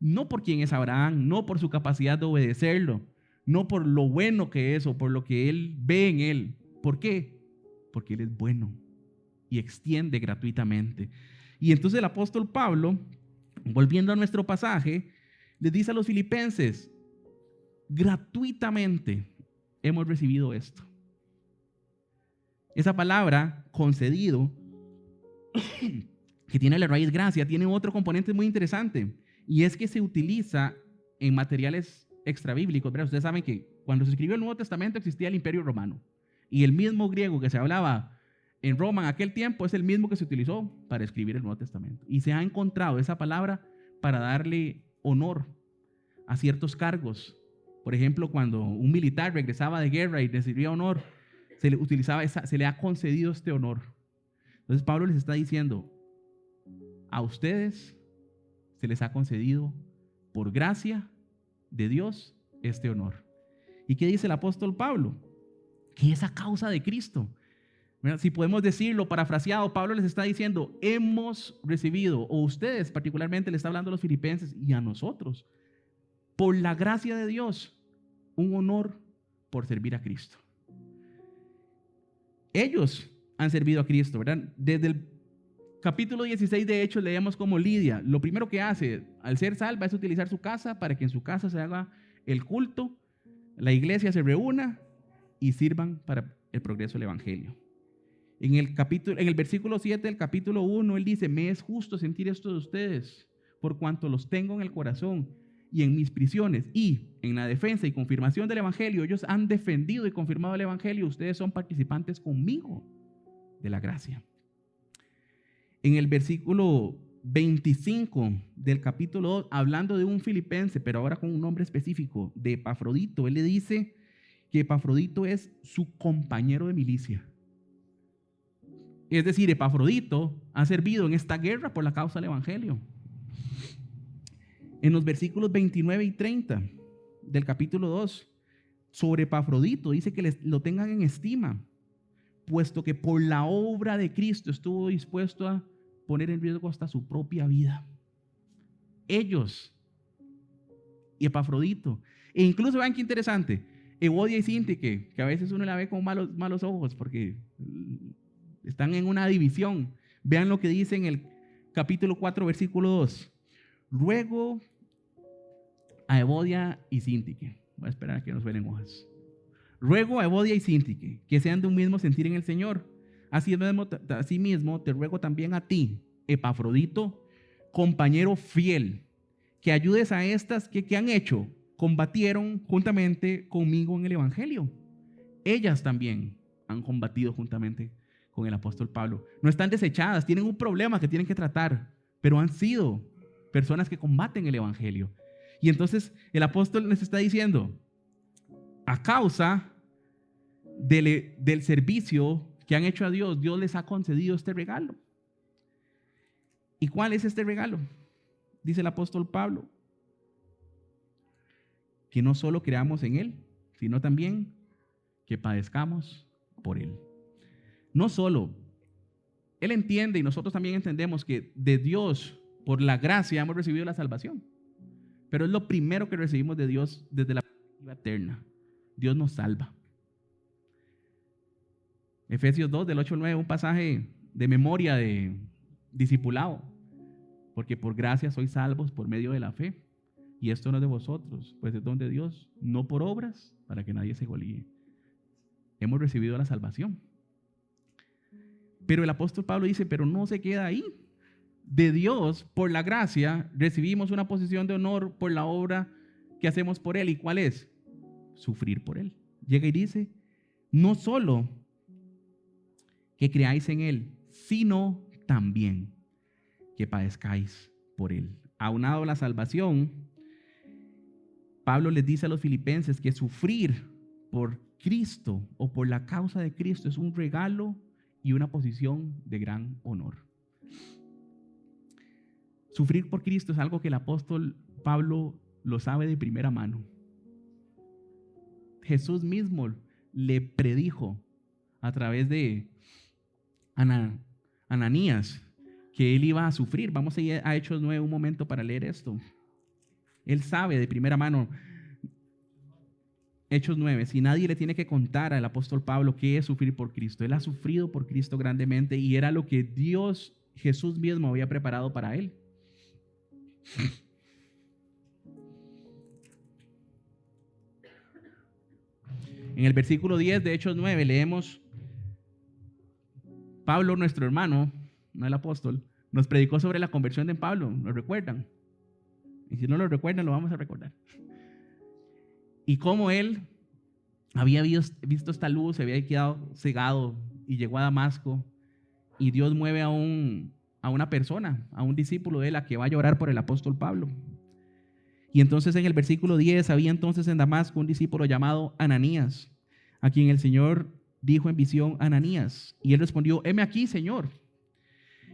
no por quién es Abraham, no por su capacidad de obedecerlo, no por lo bueno que es o por lo que él ve en él. ¿Por qué? Porque él es bueno y extiende gratuitamente. Y entonces el apóstol Pablo, volviendo a nuestro pasaje, les dice a los filipenses: gratuitamente hemos recibido esto. Esa palabra concedido, que tiene la raíz gracia, tiene otro componente muy interesante, y es que se utiliza en materiales extrabíblicos. Ustedes saben que cuando se escribió el Nuevo Testamento existía el Imperio Romano, y el mismo griego que se hablaba en Roma en aquel tiempo es el mismo que se utilizó para escribir el Nuevo Testamento. Y se ha encontrado esa palabra para darle honor a ciertos cargos. Por ejemplo, cuando un militar regresaba de guerra y recibía honor, se le utilizaba se le ha concedido este honor. Entonces Pablo les está diciendo: a ustedes se les ha concedido por gracia de Dios este honor. ¿Y qué dice el apóstol Pablo? Que es a causa de Cristo. Si podemos decirlo parafraseado, Pablo les está diciendo: hemos recibido, o ustedes particularmente le está hablando a los filipenses y a nosotros, por la gracia de Dios, un honor por servir a Cristo. Ellos han servido a Cristo, ¿verdad? Desde el capítulo 16 de Hechos leemos como Lidia, lo primero que hace al ser salva es utilizar su casa para que en su casa se haga el culto, la iglesia se reúna y sirvan para el progreso del evangelio. En el versículo 7 del capítulo 1, él dice: me es justo sentir esto de ustedes, por cuanto los tengo en el corazón y en mis prisiones, y en la defensa y confirmación del evangelio. Ellos han defendido y confirmado el evangelio. Ustedes son participantes conmigo de la gracia. En el versículo 25 del capítulo 2, hablando de un filipense, pero ahora con un nombre específico, de Epafrodito, él le dice que Epafrodito es su compañero de milicia. Es decir, Epafrodito ha servido en esta guerra por la causa del evangelio. En los versículos 29 y 30 del capítulo 2, sobre Epafrodito dice que lo tengan en estima, puesto que por la obra de Cristo estuvo dispuesto a poner en riesgo hasta su propia vida. Ellos y Epafrodito. E incluso vean qué interesante, Evodia y Síntique, que a veces uno la ve con malos ojos porque están en una división. Vean lo que dice en el capítulo 4, versículo 2. Ruego a Evodia y Síntique. Voy a esperar a que nos ven en hojas. Ruego a Evodia y Síntique que sean de un mismo sentir en el Señor. Asimismo, te ruego también a ti, Epafrodito, compañero fiel, que ayudes a estas que han hecho, combatieron juntamente conmigo en el evangelio. Ellas también han combatido juntamente con el apóstol Pablo. No están desechadas, tienen un problema que tienen que tratar, pero han sido personas que combaten el evangelio. Y entonces el apóstol les está diciendo: a causa del servicio que han hecho a Dios, Dios les ha concedido este regalo. ¿Y cuál es este regalo? Dice el apóstol Pablo: que no solo creamos en Él, sino también que padezcamos por Él. No solo, Él entiende y nosotros también entendemos que de Dios, por la gracia, hemos recibido la salvación. Pero es lo primero que recibimos de Dios desde la perspectiva eterna. Dios nos salva. Efesios 2, del 8 al 9, un pasaje de memoria de discipulado. Porque por gracia sois salvos por medio de la fe. Y esto no es de vosotros, pues es don de Dios, no por obras, para que nadie se gloríe. Hemos recibido la salvación. Pero el apóstol Pablo dice: pero no se queda ahí. De Dios, por la gracia, recibimos una posición de honor por la obra que hacemos por Él. ¿Y cuál es? Sufrir por Él. Llega y dice: no solo que creáis en Él, sino también que padezcáis por Él. Aunado a la salvación, Pablo les dice a los filipenses que sufrir por Cristo o por la causa de Cristo es un regalo y una posición de gran honor. Sufrir por Cristo es algo que el apóstol Pablo lo sabe de primera mano. Jesús mismo le predijo a través de Ananías que él iba a sufrir. Vamos a ir a Hechos 9 un momento para leer esto. Él sabe de primera mano. Hechos 9, si nadie le tiene que contar al apóstol Pablo qué es sufrir por Cristo. Él ha sufrido por Cristo grandemente y era lo que Jesús mismo había preparado para él. En el versículo 10 de Hechos 9 leemos: Pablo, nuestro hermano, no el apóstol, nos predicó sobre la conversión de Pablo. ¿Lo recuerdan? Y si no lo recuerdan, lo vamos a recordar. Y cómo él había visto esta luz, se había quedado cegado y llegó a Damasco. Y Dios mueve a una persona, a un discípulo de él, a que vaya a orar por el apóstol Pablo. Y entonces en el versículo 10, había entonces en Damasco un discípulo llamado Ananías, a quien el Señor dijo en visión: Ananías. Y él respondió: heme aquí, Señor.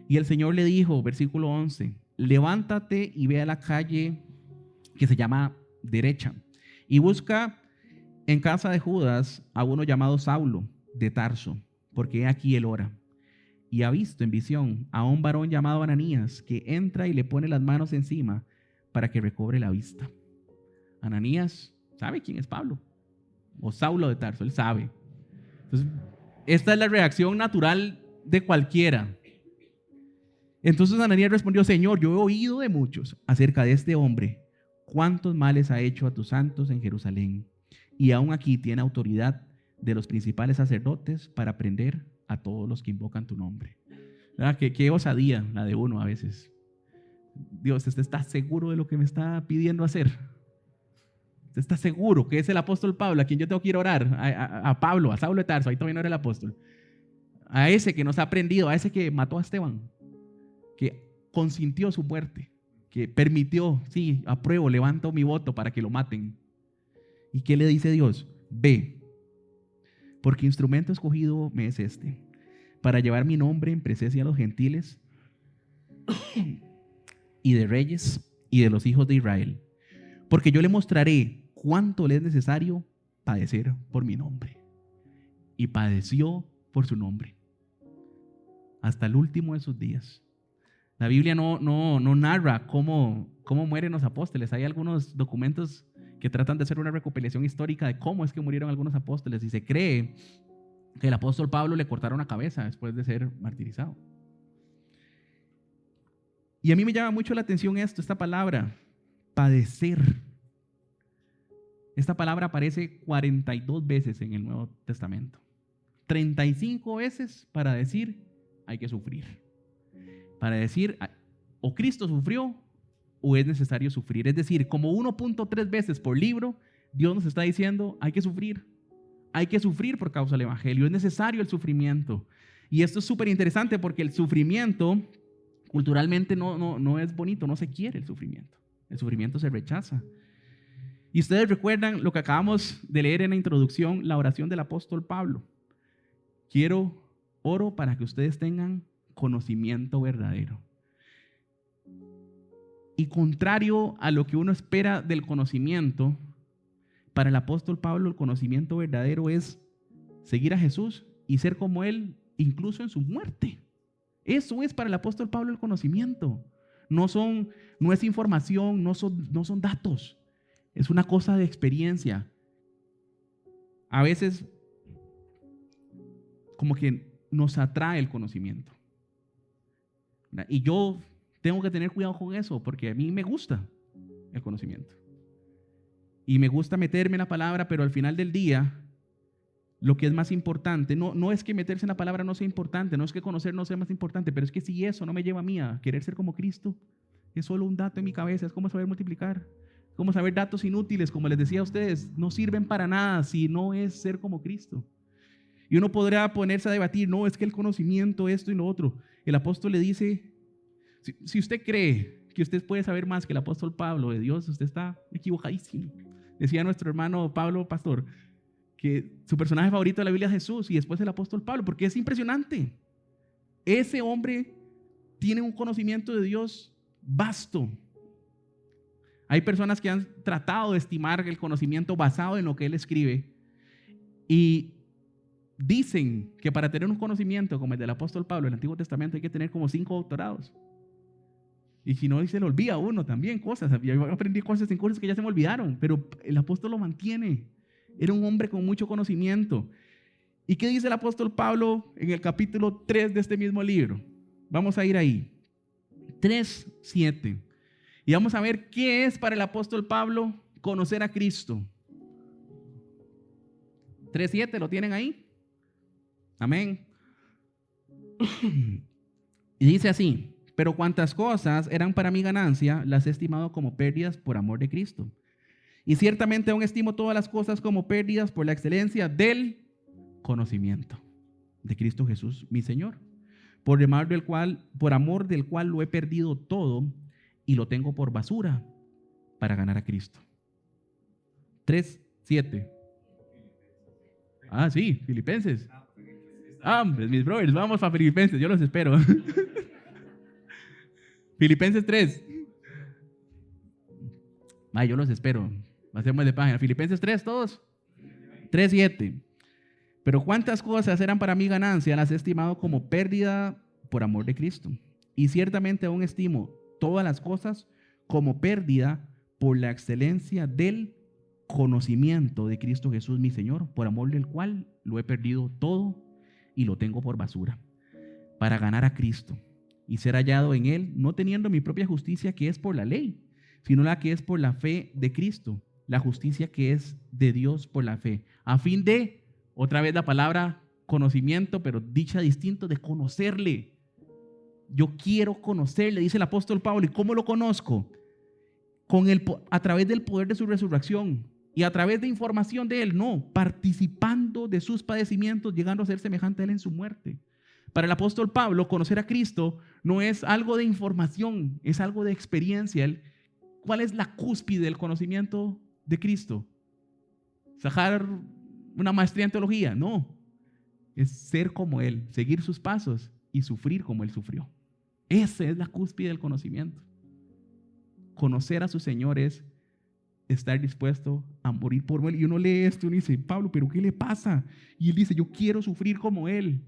Y el Señor le dijo, versículo 11, levántate y ve a la calle que se llama Derecha y busca en casa de Judas a uno llamado Saulo de Tarso, porque he aquí él ora. Y ha visto en visión a un varón llamado Ananías, que entra y le pone las manos encima para que recobre la vista. Ananías sabe quién es Pablo, o Saulo de Tarso, él sabe. Entonces, esta es la reacción natural de cualquiera. Entonces Ananías respondió: Señor, yo he oído de muchos acerca de este hombre, cuántos males ha hecho a tus santos en Jerusalén, y aún aquí tiene autoridad de los principales sacerdotes para prender a todos los que invocan tu nombre. ¿Verdad? Qué osadía la de uno a veces. Dios, ¿usted está seguro de lo que me está pidiendo hacer? ¿Usted está seguro que es el apóstol Pablo a quien yo tengo que ir a orar? A Pablo, a Saulo de Tarso, ahí todavía no era el apóstol. A ese que nos ha prendido, a ese que mató a Esteban, que consintió su muerte, que permitió: sí, apruebo, levanto mi voto para que lo maten. ¿Y qué le dice Dios? Ve, porque instrumento escogido me es este, para llevar mi nombre en presencia de los gentiles y de reyes y de los hijos de Israel, porque yo le mostraré cuánto le es necesario padecer por mi nombre. Y padeció por su nombre hasta el último de sus días. La Biblia no narra cómo mueren los apóstoles. Hay algunos documentos que tratan de hacer una recopilación histórica de cómo es que murieron algunos apóstoles, y se cree que el apóstol Pablo le cortaron la cabeza después de ser martirizado. Y a mí me llama mucho la atención esta palabra, padecer. Esta palabra aparece 42 veces en el Nuevo Testamento. 35 veces para decir: hay que sufrir. Para decir: o Cristo sufrió o es necesario sufrir. Es decir, como 1.3 veces por libro, Dios nos está diciendo: hay que sufrir. Hay que sufrir por causa del evangelio. Es necesario el sufrimiento. Y esto es súper interesante porque el sufrimiento culturalmente no es bonito, no se quiere el sufrimiento. El sufrimiento se rechaza. Y ustedes recuerdan lo que acabamos de leer en la introducción, la oración del apóstol Pablo. Oro para que ustedes tengan conocimiento verdadero. Y contrario a lo que uno espera del conocimiento, para el apóstol Pablo el conocimiento verdadero es seguir a Jesús y ser como Él, incluso en su muerte. Eso es para el apóstol Pablo el conocimiento. No es información, no son datos. Es una cosa de experiencia. A veces como que nos atrae el conocimiento. Y yo tengo que tener cuidado con eso, porque a mí me gusta el conocimiento. Y me gusta meterme en la palabra, pero al final del día, lo que es más importante, no es que meterse en la palabra no sea importante, no es que conocer no sea más importante, pero es que si eso no me lleva a mí a querer ser como Cristo, es solo un dato en mi cabeza, es como saber multiplicar, como saber datos inútiles, como les decía a ustedes, no sirven para nada si no es ser como Cristo. Y uno podrá ponerse a debatir, no, es que el conocimiento, esto y lo otro. El apóstol le dice, si usted cree que usted puede saber más que el apóstol Pablo de Dios, usted está equivocadísimo. Decía nuestro hermano Pablo Pastor que su personaje favorito de la Biblia es Jesús y después el apóstol Pablo, porque es impresionante. Ese hombre tiene un conocimiento de Dios vasto. Hay personas que han tratado de estimar el conocimiento basado en lo que él escribe y dicen que para tener un conocimiento como el del apóstol Pablo en el Antiguo Testamento hay que tener como 5 doctorados. Y si no, se le olvida a uno también cosas. Yo aprendí cosas en cursos que ya se me olvidaron, pero el apóstol lo mantiene. Era un hombre con mucho conocimiento. ¿Y qué dice el apóstol Pablo en el capítulo 3 de este mismo libro? Vamos a ir ahí. 3:7. Y vamos a ver qué es para el apóstol Pablo conocer a Cristo. 3:7, ¿lo tienen ahí? Amén. Y dice así: pero cuantas cosas eran para mi ganancia, las he estimado como pérdidas por amor de Cristo. Y ciertamente aún estimo todas las cosas como pérdidas por la excelencia del conocimiento de Cristo Jesús, mi Señor, por amor del cual lo he perdido todo y lo tengo por basura para ganar a Cristo. 3:7. Ah, sí, Filipenses. Pues mis brothers, vamos para Filipenses, yo los espero. Filipenses 3. Yo los espero. Hacemos de página. Filipenses 3, todos. 3:7. Pero cuántas cosas eran para mi ganancia, las he estimado como pérdida por amor de Cristo. Y ciertamente aún estimo todas las cosas como pérdida por la excelencia del conocimiento de Cristo Jesús, mi Señor, por amor del cual lo he perdido todo y lo tengo por basura, para ganar a Cristo y ser hallado en Él, no teniendo mi propia justicia que es por la ley, sino la que es por la fe de Cristo, la justicia que es de Dios por la fe, a fin de, otra vez la palabra conocimiento, pero dicha distinto, de conocerle. Yo quiero conocerle, dice el apóstol Pablo. ¿Y cómo lo conozco? A través del poder de su resurrección y a través de información de Él, no, participando de sus padecimientos, llegando a ser semejante a Él en su muerte. Para el apóstol Pablo, conocer a Cristo no es algo de información, es algo de experiencia. ¿Cuál es la cúspide del conocimiento de Cristo? ¿Sacar una maestría en teología? No, es ser como Él, seguir sus pasos y sufrir como Él sufrió. Esa es la cúspide del conocimiento. Conocer a su Señor es estar dispuesto a morir por Él. Y uno lee esto y uno dice: Pablo, ¿pero qué le pasa? Y él dice: yo quiero sufrir como Él.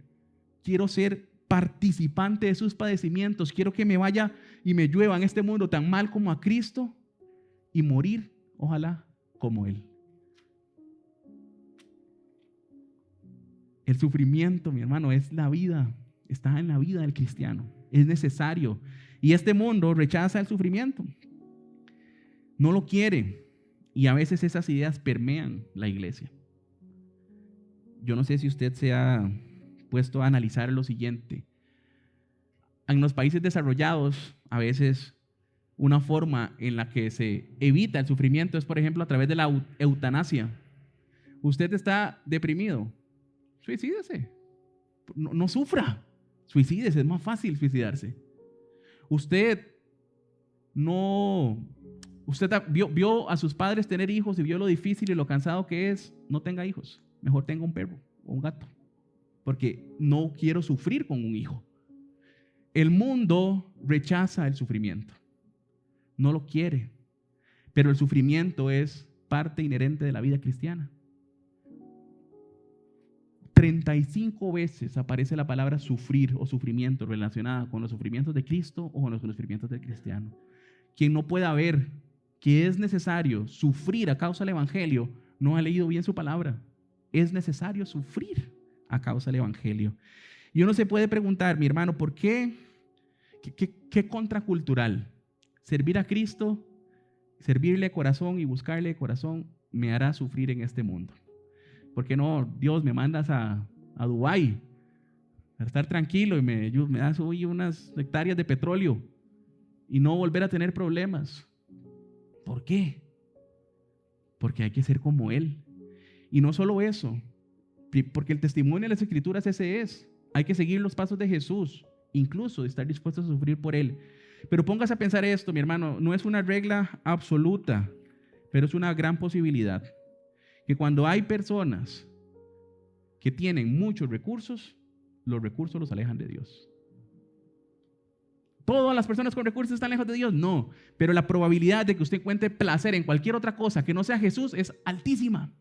Quiero ser participante de sus padecimientos. Quiero que me vaya y me llueva en este mundo tan mal como a Cristo y morir, ojalá, como Él. El sufrimiento, mi hermano, es la vida. Está en la vida del cristiano. Es necesario. Y este mundo rechaza el sufrimiento. No lo quiere. Y a veces esas ideas permean la iglesia. Yo no sé si usted se ha puesto a analizar lo siguiente. En los países desarrollados, a veces una forma en la que se evita el sufrimiento es, por ejemplo, a través de la eutanasia. Usted está deprimido, suicídese. No sufra, suicídese, es más fácil suicidarse. Usted vio a sus padres tener hijos y vio lo difícil y lo cansado que es. No tenga hijos, mejor tenga un perro o un gato, porque no quiero sufrir con un hijo. El mundo rechaza el sufrimiento, no lo quiere, pero el sufrimiento es parte inherente de la vida cristiana. 35 veces aparece la palabra sufrir o sufrimiento relacionada con los sufrimientos de Cristo o con los sufrimientos del cristiano. Quien no pueda ver que es necesario sufrir a causa del evangelio, no ha leído bien su palabra. Es necesario sufrir a causa del evangelio. Y uno se puede preguntar, mi hermano, ¿por qué? ¿Qué contracultural? Servir a Cristo, servirle de corazón y buscarle de corazón me hará sufrir en este mundo. ¿Por qué no, Dios, me mandas a Dubái a estar tranquilo y me das hoy unas hectáreas de petróleo y no volver a tener problemas? ¿Por qué? Porque hay que ser como Él. Y no solo eso, porque el testimonio de las Escrituras ese es. Hay que seguir los pasos de Jesús, incluso estar dispuestos a sufrir por Él. Pero póngase a pensar esto, mi hermano, no es una regla absoluta, pero es una gran posibilidad. Que cuando hay personas que tienen muchos recursos, los recursos los alejan de Dios. ¿Todas las personas con recursos están lejos de Dios? No, pero la probabilidad de que usted encuentre placer en cualquier otra cosa que no sea Jesús es altísima.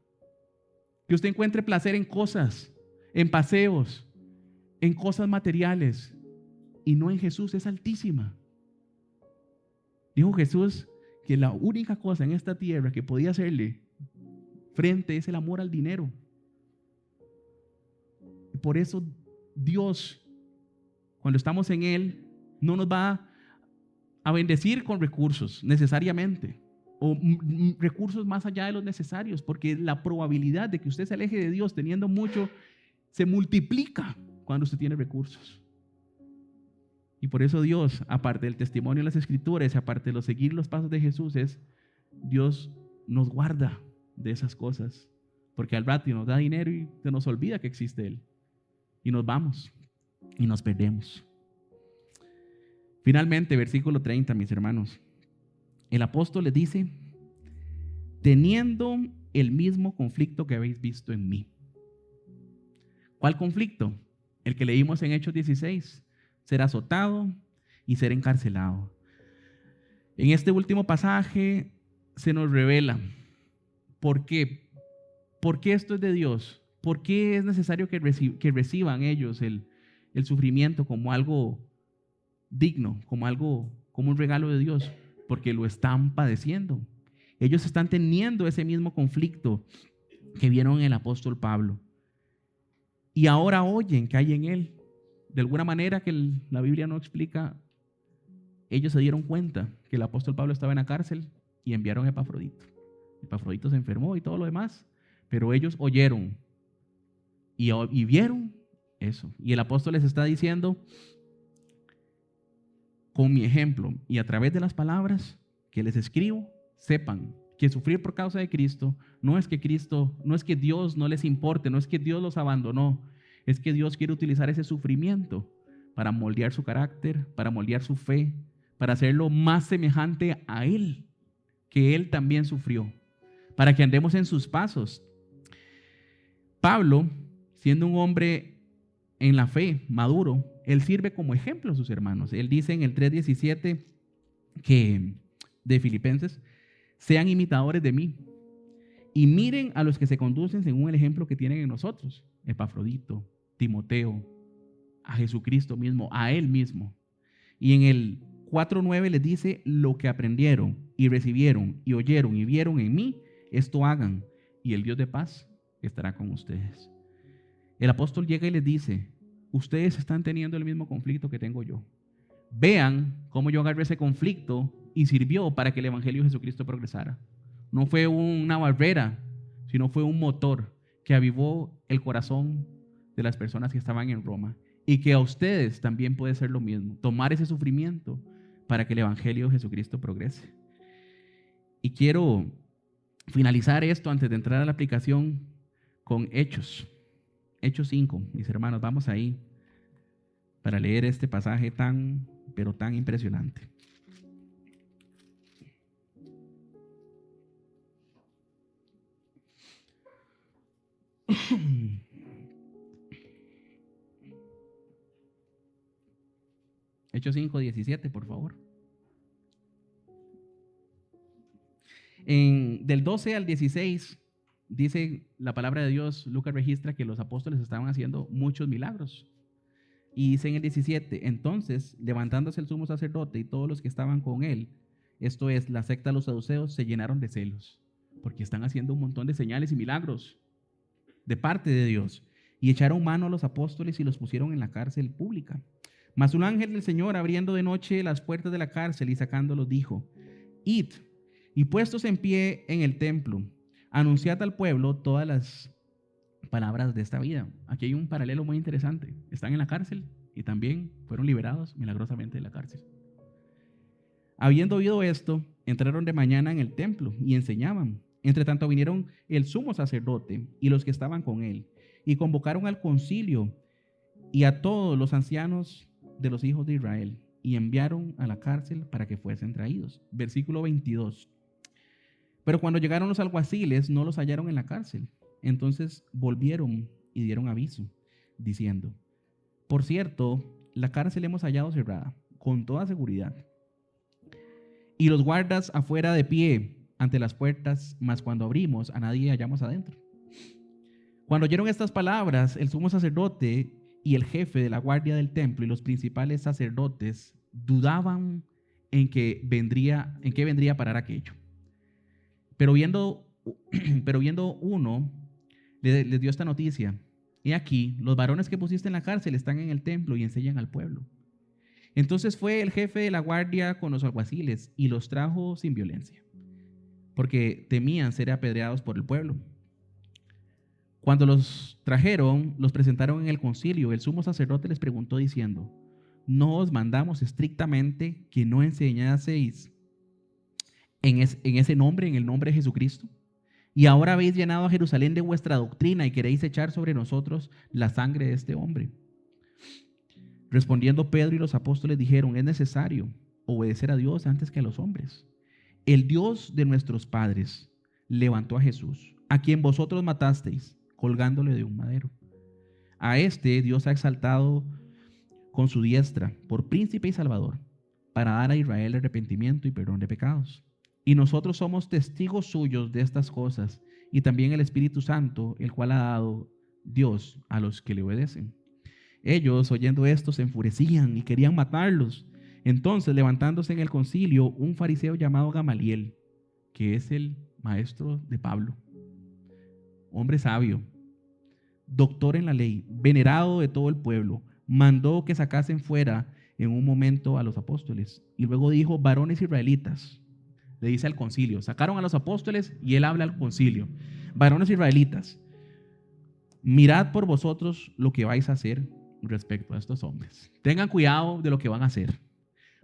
Que usted encuentre placer en cosas, en paseos, en cosas materiales y no en Jesús es altísima. Dijo Jesús que la única cosa en esta tierra que podía hacerle frente es el amor al dinero. Y por eso Dios, cuando estamos en Él, no nos va a bendecir con recursos necesariamente, o recursos más allá de los necesarios, porque la probabilidad de que usted se aleje de Dios teniendo mucho se multiplica cuando usted tiene recursos. Y por eso Dios, aparte del testimonio de las Escrituras, aparte de seguir los pasos de Jesús, Dios nos guarda de esas cosas, porque al rato nos da dinero y se nos olvida que existe Él, y nos vamos y nos perdemos. Finalmente, versículo 30, mis hermanos, el apóstol les dice: teniendo el mismo conflicto que habéis visto en mí. ¿Cuál conflicto? El que leímos en Hechos 16, ser azotado y ser encarcelado. En este último pasaje se nos revela por qué. ¿Por qué esto es de Dios? ¿Por qué es necesario que reciban ellos el sufrimiento como algo digno, como un regalo de Dios? Porque lo están padeciendo. Ellos están teniendo ese mismo conflicto que vieron en el apóstol Pablo. Y ahora oyen que hay en él. De alguna manera que la Biblia no explica, ellos se dieron cuenta que el apóstol Pablo estaba en la cárcel y enviaron a Epafrodito. Epafrodito se enfermó y todo lo demás, pero ellos oyeron y vieron eso. Y el apóstol les está diciendo: con mi ejemplo y a través de las palabras que les escribo, sepan que sufrir por causa de Cristo no es que Dios no les importe, no es que Dios los abandonó, es que Dios quiere utilizar ese sufrimiento para moldear su carácter, para moldear su fe, para hacerlo más semejante a Él, que Él también sufrió, para que andemos en sus pasos. Pablo, siendo un hombre en la fe, maduro, él sirve como ejemplo a sus hermanos. Él dice en el 3:17 de Filipenses: sean imitadores de mí y miren a los que se conducen según el ejemplo que tienen en nosotros. Epafrodito, Timoteo, a Jesucristo mismo, a Él mismo. Y en el 4:9 les dice: lo que aprendieron y recibieron y oyeron y vieron en mí, esto hagan, y el Dios de paz estará con ustedes. El apóstol llega y les dice: ustedes están teniendo el mismo conflicto que tengo yo. Vean cómo yo agarré ese conflicto y sirvió para que el evangelio de Jesucristo progresara. No fue una barrera, sino fue un motor que avivó el corazón de las personas que estaban en Roma, y que a ustedes también puede ser lo mismo, tomar ese sufrimiento para que el evangelio de Jesucristo progrese. Y quiero finalizar esto antes de entrar a la aplicación con Hechos 5, mis hermanos. Vamos ahí para leer este pasaje pero tan impresionante. Hechos 5:17, por favor. Del 12 al 16 dice la palabra de Dios. Lucas registra que los apóstoles estaban haciendo muchos milagros. Y dice en el 17: entonces, levantándose el sumo sacerdote y todos los que estaban con él, esto es, la secta de los saduceos, se llenaron de celos, porque están haciendo un montón de señales y milagros de parte de Dios. Y echaron mano a los apóstoles y los pusieron en la cárcel pública. Mas un ángel del Señor, abriendo de noche las puertas de la cárcel y sacándolos, dijo: id, y puestos en pie en el templo, anunciad al pueblo todas las palabras de esta vida. Aquí hay un paralelo muy interesante. Están en la cárcel y también fueron liberados milagrosamente de la cárcel. Habiendo oído esto, entraron de mañana en el templo y enseñaban. Entre tanto vinieron el sumo sacerdote y los que estaban con él, y convocaron al concilio y a todos los ancianos de los hijos de Israel, y enviaron a la cárcel para que fuesen traídos. Versículo 22. Pero cuando llegaron los alguaciles, no los hallaron en la cárcel. Entonces volvieron y dieron aviso, diciendo: por cierto, la cárcel hemos hallado cerrada, con toda seguridad. Y los guardas afuera de pie ante las puertas, mas cuando abrimos a nadie hallamos adentro. Cuando oyeron estas palabras, el sumo sacerdote y el jefe de la guardia del templo y los principales sacerdotes dudaban en qué vendría a parar aquello. Pero viendo uno, les dio esta noticia: he aquí, los varones que pusiste en la cárcel están en el templo y enseñan al pueblo. Entonces fue el jefe de la guardia con los alguaciles y los trajo sin violencia, porque temían ser apedreados por el pueblo. Cuando los trajeron, los presentaron en el concilio. El sumo sacerdote les preguntó diciendo: ¿no os mandamos estrictamente que no enseñaseis en ese nombre, en el nombre de Jesucristo? Y ahora habéis llenado a Jerusalén de vuestra doctrina y queréis echar sobre nosotros la sangre de este hombre. Respondiendo Pedro y los apóstoles dijeron: es necesario obedecer a Dios antes que a los hombres. El Dios de nuestros padres levantó a Jesús, a quien vosotros matasteis, colgándole de un madero. A este Dios ha exaltado con su diestra por príncipe y salvador, para dar a Israel arrepentimiento y perdón de pecados. Y nosotros somos testigos suyos de estas cosas, y también el Espíritu Santo, el cual ha dado Dios a los que le obedecen. Ellos, oyendo esto, se enfurecían y querían matarlos. Entonces, levantándose en el concilio, un fariseo llamado Gamaliel, que es el maestro de Pablo, hombre sabio, doctor en la ley, venerado de todo el pueblo, mandó que sacasen fuera en un momento a los apóstoles. Y luego dijo: varones israelitas, le dice al concilio. Sacaron a los apóstoles y él habla al concilio: varones israelitas, mirad por vosotros lo que vais a hacer respecto a estos hombres. Tengan cuidado de lo que van a hacer,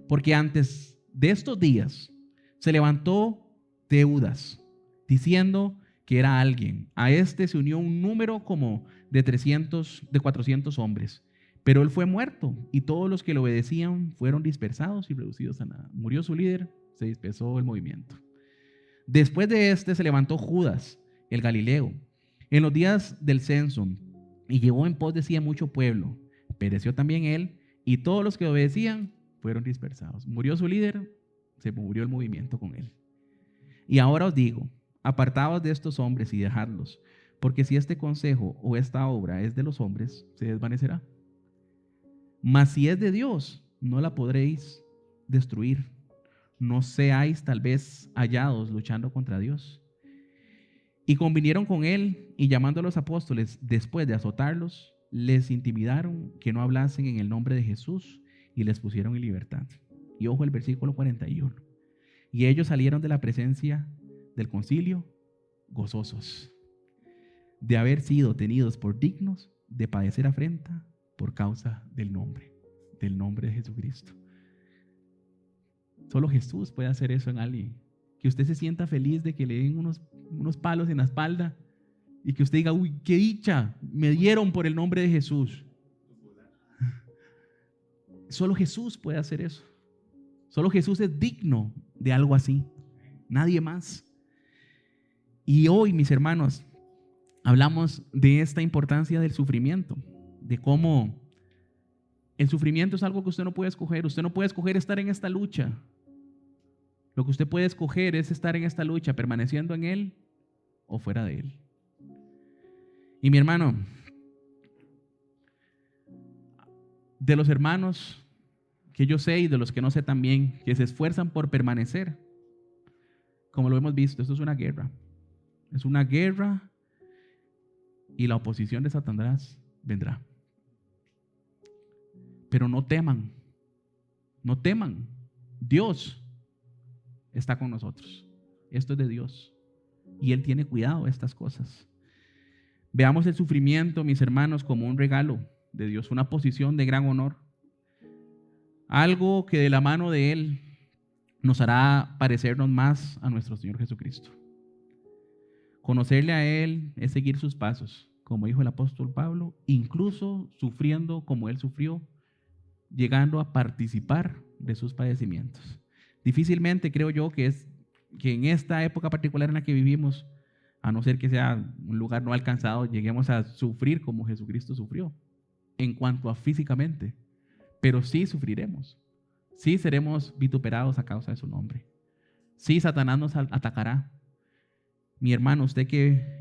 porque antes de estos días se levantó Teudas diciendo que era alguien. A este se unió un número como de 400 hombres, pero él fue muerto y todos los que le obedecían fueron dispersados y reducidos a nada. Murió su líder, se dispersó el movimiento. Después de este se levantó Judas, el Galileo, en los días del censo, y llevó en pos de sí a mucho pueblo. Pereció también él, y todos los que obedecían fueron dispersados. Murió su líder, se murió el movimiento con él. Y ahora os digo: apartaos de estos hombres y dejadlos, porque si este consejo o esta obra es de los hombres, se desvanecerá. Mas si es de Dios, no la podréis destruir. No seáis tal vez hallados luchando contra Dios. Y convinieron con él, y llamando a los apóstoles, después de azotarlos, les intimidaron que no hablasen en el nombre de Jesús, y les pusieron en libertad. Y ojo el versículo 41. Y ellos salieron de la presencia del concilio gozosos de haber sido tenidos por dignos de padecer afrenta por causa del nombre de Jesucristo. Solo Jesús puede hacer eso en alguien. Que usted se sienta feliz de que le den unos palos en la espalda y que usted diga: uy, qué dicha, me dieron por el nombre de Jesús. Solo Jesús puede hacer eso. Solo Jesús es digno de algo así. Nadie más. Y hoy, mis hermanos, hablamos de esta importancia del sufrimiento, de cómo el sufrimiento es algo que usted no puede escoger. Usted no puede escoger estar en esta lucha. Lo que usted puede escoger es estar en esta lucha, permaneciendo en Él o fuera de Él. Y mi hermano, de los hermanos que yo sé y de los que no sé también, que se esfuerzan por permanecer, como lo hemos visto, esto es una guerra. Es una guerra y la oposición de Satanás vendrá. Pero no teman, no teman. Dios está con nosotros. Esto es de Dios y Él tiene cuidado de estas cosas. Veamos el sufrimiento, mis hermanos, como un regalo de Dios, una posición de gran honor. Algo que de la mano de Él nos hará parecernos más a nuestro Señor Jesucristo. Conocerle a Él es seguir sus pasos, como dijo el apóstol Pablo, incluso sufriendo como Él sufrió, llegando a participar de sus padecimientos. Difícilmente creo yo que en esta época particular en la que vivimos, a no ser que sea un lugar no alcanzado, lleguemos a sufrir como Jesucristo sufrió, en cuanto a físicamente, pero sí sufriremos, Sí, seremos vituperados a causa de su nombre. Sí, Satanás nos atacará. Mi hermano,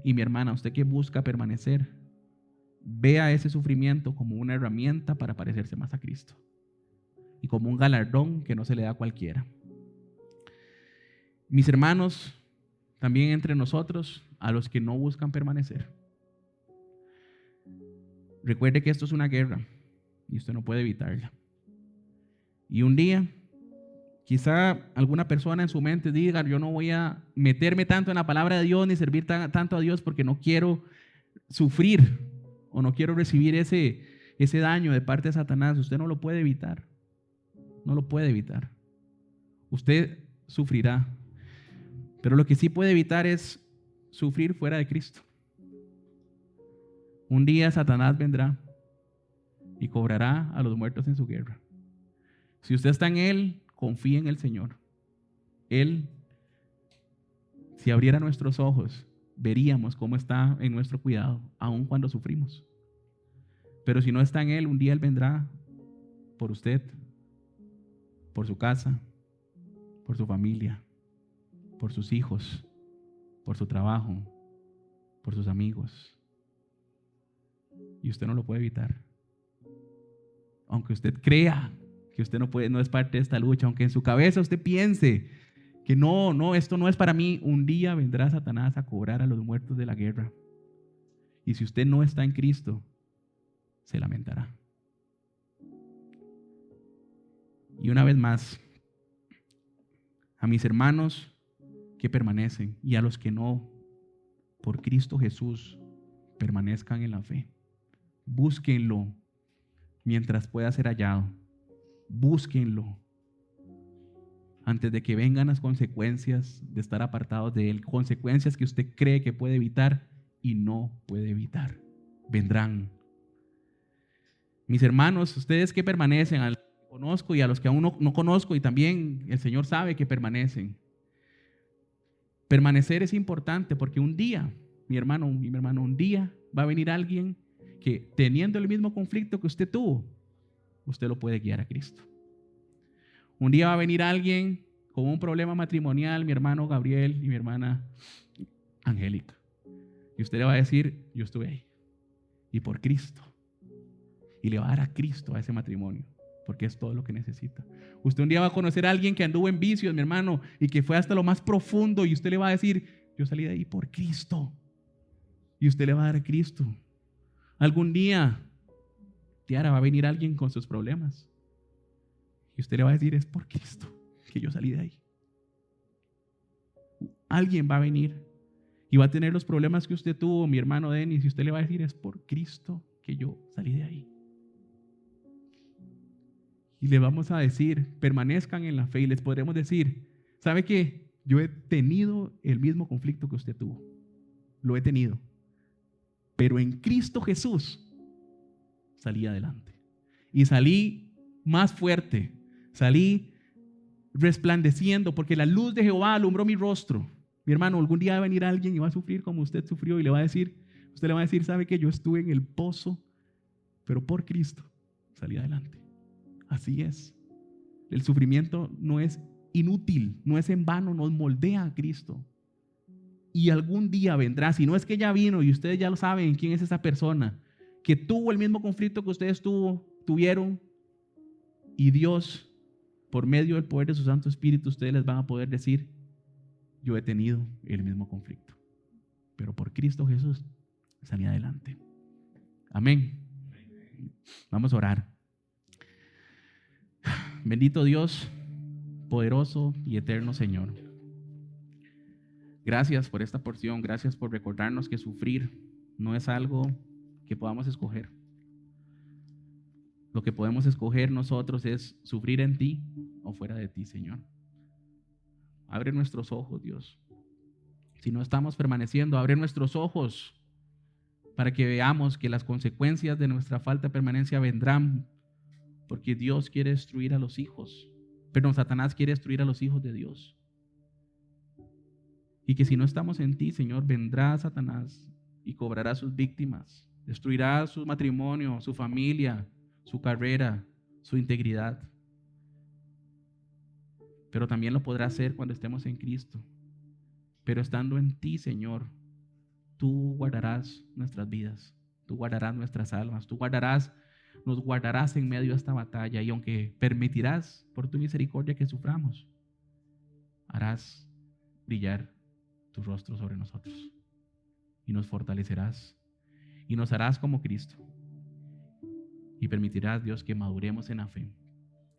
y mi hermana, usted que busca permanecer, vea ese sufrimiento como una herramienta para parecerse más a Cristo y como un galardón que no se le da a cualquiera. Mis hermanos, también entre nosotros, a los que no buscan permanecer, recuerde que esto es una guerra y usted no puede evitarla. Y un día, quizá alguna persona en su mente diga: yo no voy a meterme tanto en la palabra de Dios ni servir tanto a Dios porque no quiero sufrir o no quiero recibir ese daño de parte de Satanás. Usted no lo puede evitar. No lo puede evitar. Usted sufrirá. Pero lo que sí puede evitar es sufrir fuera de Cristo. Un día Satanás vendrá y cobrará a los muertos en su guerra. Si usted está en Él, confíe en el Señor. Él, si abriera nuestros ojos, veríamos cómo está en nuestro cuidado, aun cuando sufrimos. Pero si no está en Él, un día Él vendrá por usted, por su casa, por su familia, por sus hijos, por su trabajo, por sus amigos. Y usted no lo puede evitar. Aunque usted crea que usted no es parte de esta lucha, aunque en su cabeza usted piense que no, esto no es para mí, un día vendrá Satanás a cobrar a los muertos de la guerra. Y si usted no está en Cristo, se lamentará. Y una vez más, a mis hermanos que permanecen y a los que no, por Cristo Jesús, permanezcan en la fe. Búsquenlo mientras pueda ser hallado. Búsquenlo antes de que vengan las consecuencias de estar apartados de Él. Consecuencias que usted cree que puede evitar y no puede evitar. Vendrán. Mis hermanos, ustedes que permanecen, a los que conozco y a los que aún no conozco, y también el Señor sabe que permanecen. Permanecer es importante porque un día, mi hermano, un día va a venir alguien que, teniendo el mismo conflicto que usted tuvo, usted lo puede guiar a Cristo. Un día va a venir alguien con un problema matrimonial, mi hermano Gabriel y mi hermana Angélica, y usted le va a decir: yo estuve ahí, y por Cristo. Y le va a dar a Cristo a ese matrimonio, porque es todo lo que necesita. Usted un día va a conocer a alguien que anduvo en vicios, mi hermano, y que fue hasta lo más profundo, y usted le va a decir: yo salí de ahí por Cristo. Y usted le va a dar a Cristo. Algún día, Tiara, va a venir alguien con sus problemas, y usted le va a decir: es por Cristo que yo salí de ahí. Alguien va a venir y va a tener los problemas que usted tuvo, mi hermano Denis, y usted le va a decir: es por Cristo que yo salí de ahí. Y le vamos a decir: permanezcan en la fe, y les podremos decir: ¿sabe qué? Yo he tenido el mismo conflicto que usted tuvo. Lo he tenido. Pero en Cristo Jesús salí adelante. Y salí más fuerte. Salí resplandeciendo, porque la luz de Jehová alumbró mi rostro. Mi hermano, algún día va a venir alguien y va a sufrir como usted sufrió, y usted le va a decir: ¿sabe qué? Yo estuve en el pozo, pero por Cristo salí adelante. Así es. El sufrimiento no es inútil, no es en vano, nos moldea a Cristo. Y algún día vendrá, si no es que ya vino y ustedes ya lo saben quién es esa persona, que tuvo el mismo conflicto que ustedes tuvieron, y Dios, por medio del poder de su Santo Espíritu, ustedes les van a poder decir: yo he tenido el mismo conflicto, pero por Cristo Jesús salí adelante. Amén. Vamos a orar. Bendito Dios, poderoso y eterno Señor. Gracias por esta porción, gracias por recordarnos que sufrir no es algo que podamos escoger. Lo que podemos escoger nosotros es sufrir en ti o fuera de ti, Señor. Abre nuestros ojos, Dios. Si no estamos permaneciendo, abre nuestros ojos para que veamos que las consecuencias de nuestra falta de permanencia vendrán, porque Dios quiere destruir a los hijos. Perdón, Satanás quiere destruir a los hijos de Dios. Y que si no estamos en ti, Señor, vendrá Satanás y cobrará a sus víctimas. Destruirá su matrimonio, su familia, su carrera, su integridad. pero también lo podrá hacer cuando estemos en Cristo. Pero estando en ti, Señor, tú guardarás nuestras vidas, tú guardarás nuestras almas, nos guardarás en medio de esta batalla, y aunque permitirás por tu misericordia que suframos, harás brillar tu rostro sobre nosotros y nos fortalecerás y nos harás como Cristo y permitirás, Dios, que maduremos en la fe.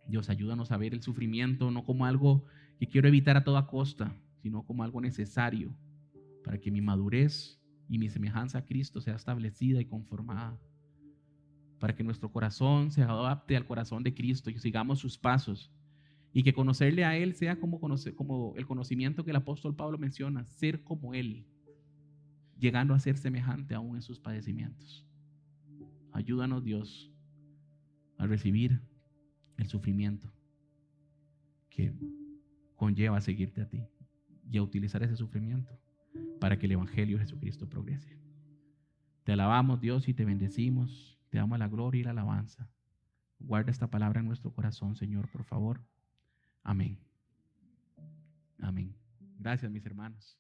Dios, ayúdanos a ver el sufrimiento no como algo que quiero evitar a toda costa, sino como algo necesario para que mi madurez y mi semejanza a Cristo sea establecida y conformada, para que nuestro corazón se adapte al corazón de Cristo y sigamos sus pasos, y que conocerle a Él sea como el conocimiento que el apóstol Pablo menciona, ser como Él, llegando a ser semejante aún en sus padecimientos. Ayúdanos, Dios, a recibir el sufrimiento que conlleva seguirte a ti y a utilizar ese sufrimiento para que el Evangelio de Jesucristo progrese. Te alabamos, Dios, y te bendecimos. Te damos la gloria y la alabanza. Guarda esta palabra en nuestro corazón, Señor, por favor. Amén. Amén. Gracias, mis hermanos.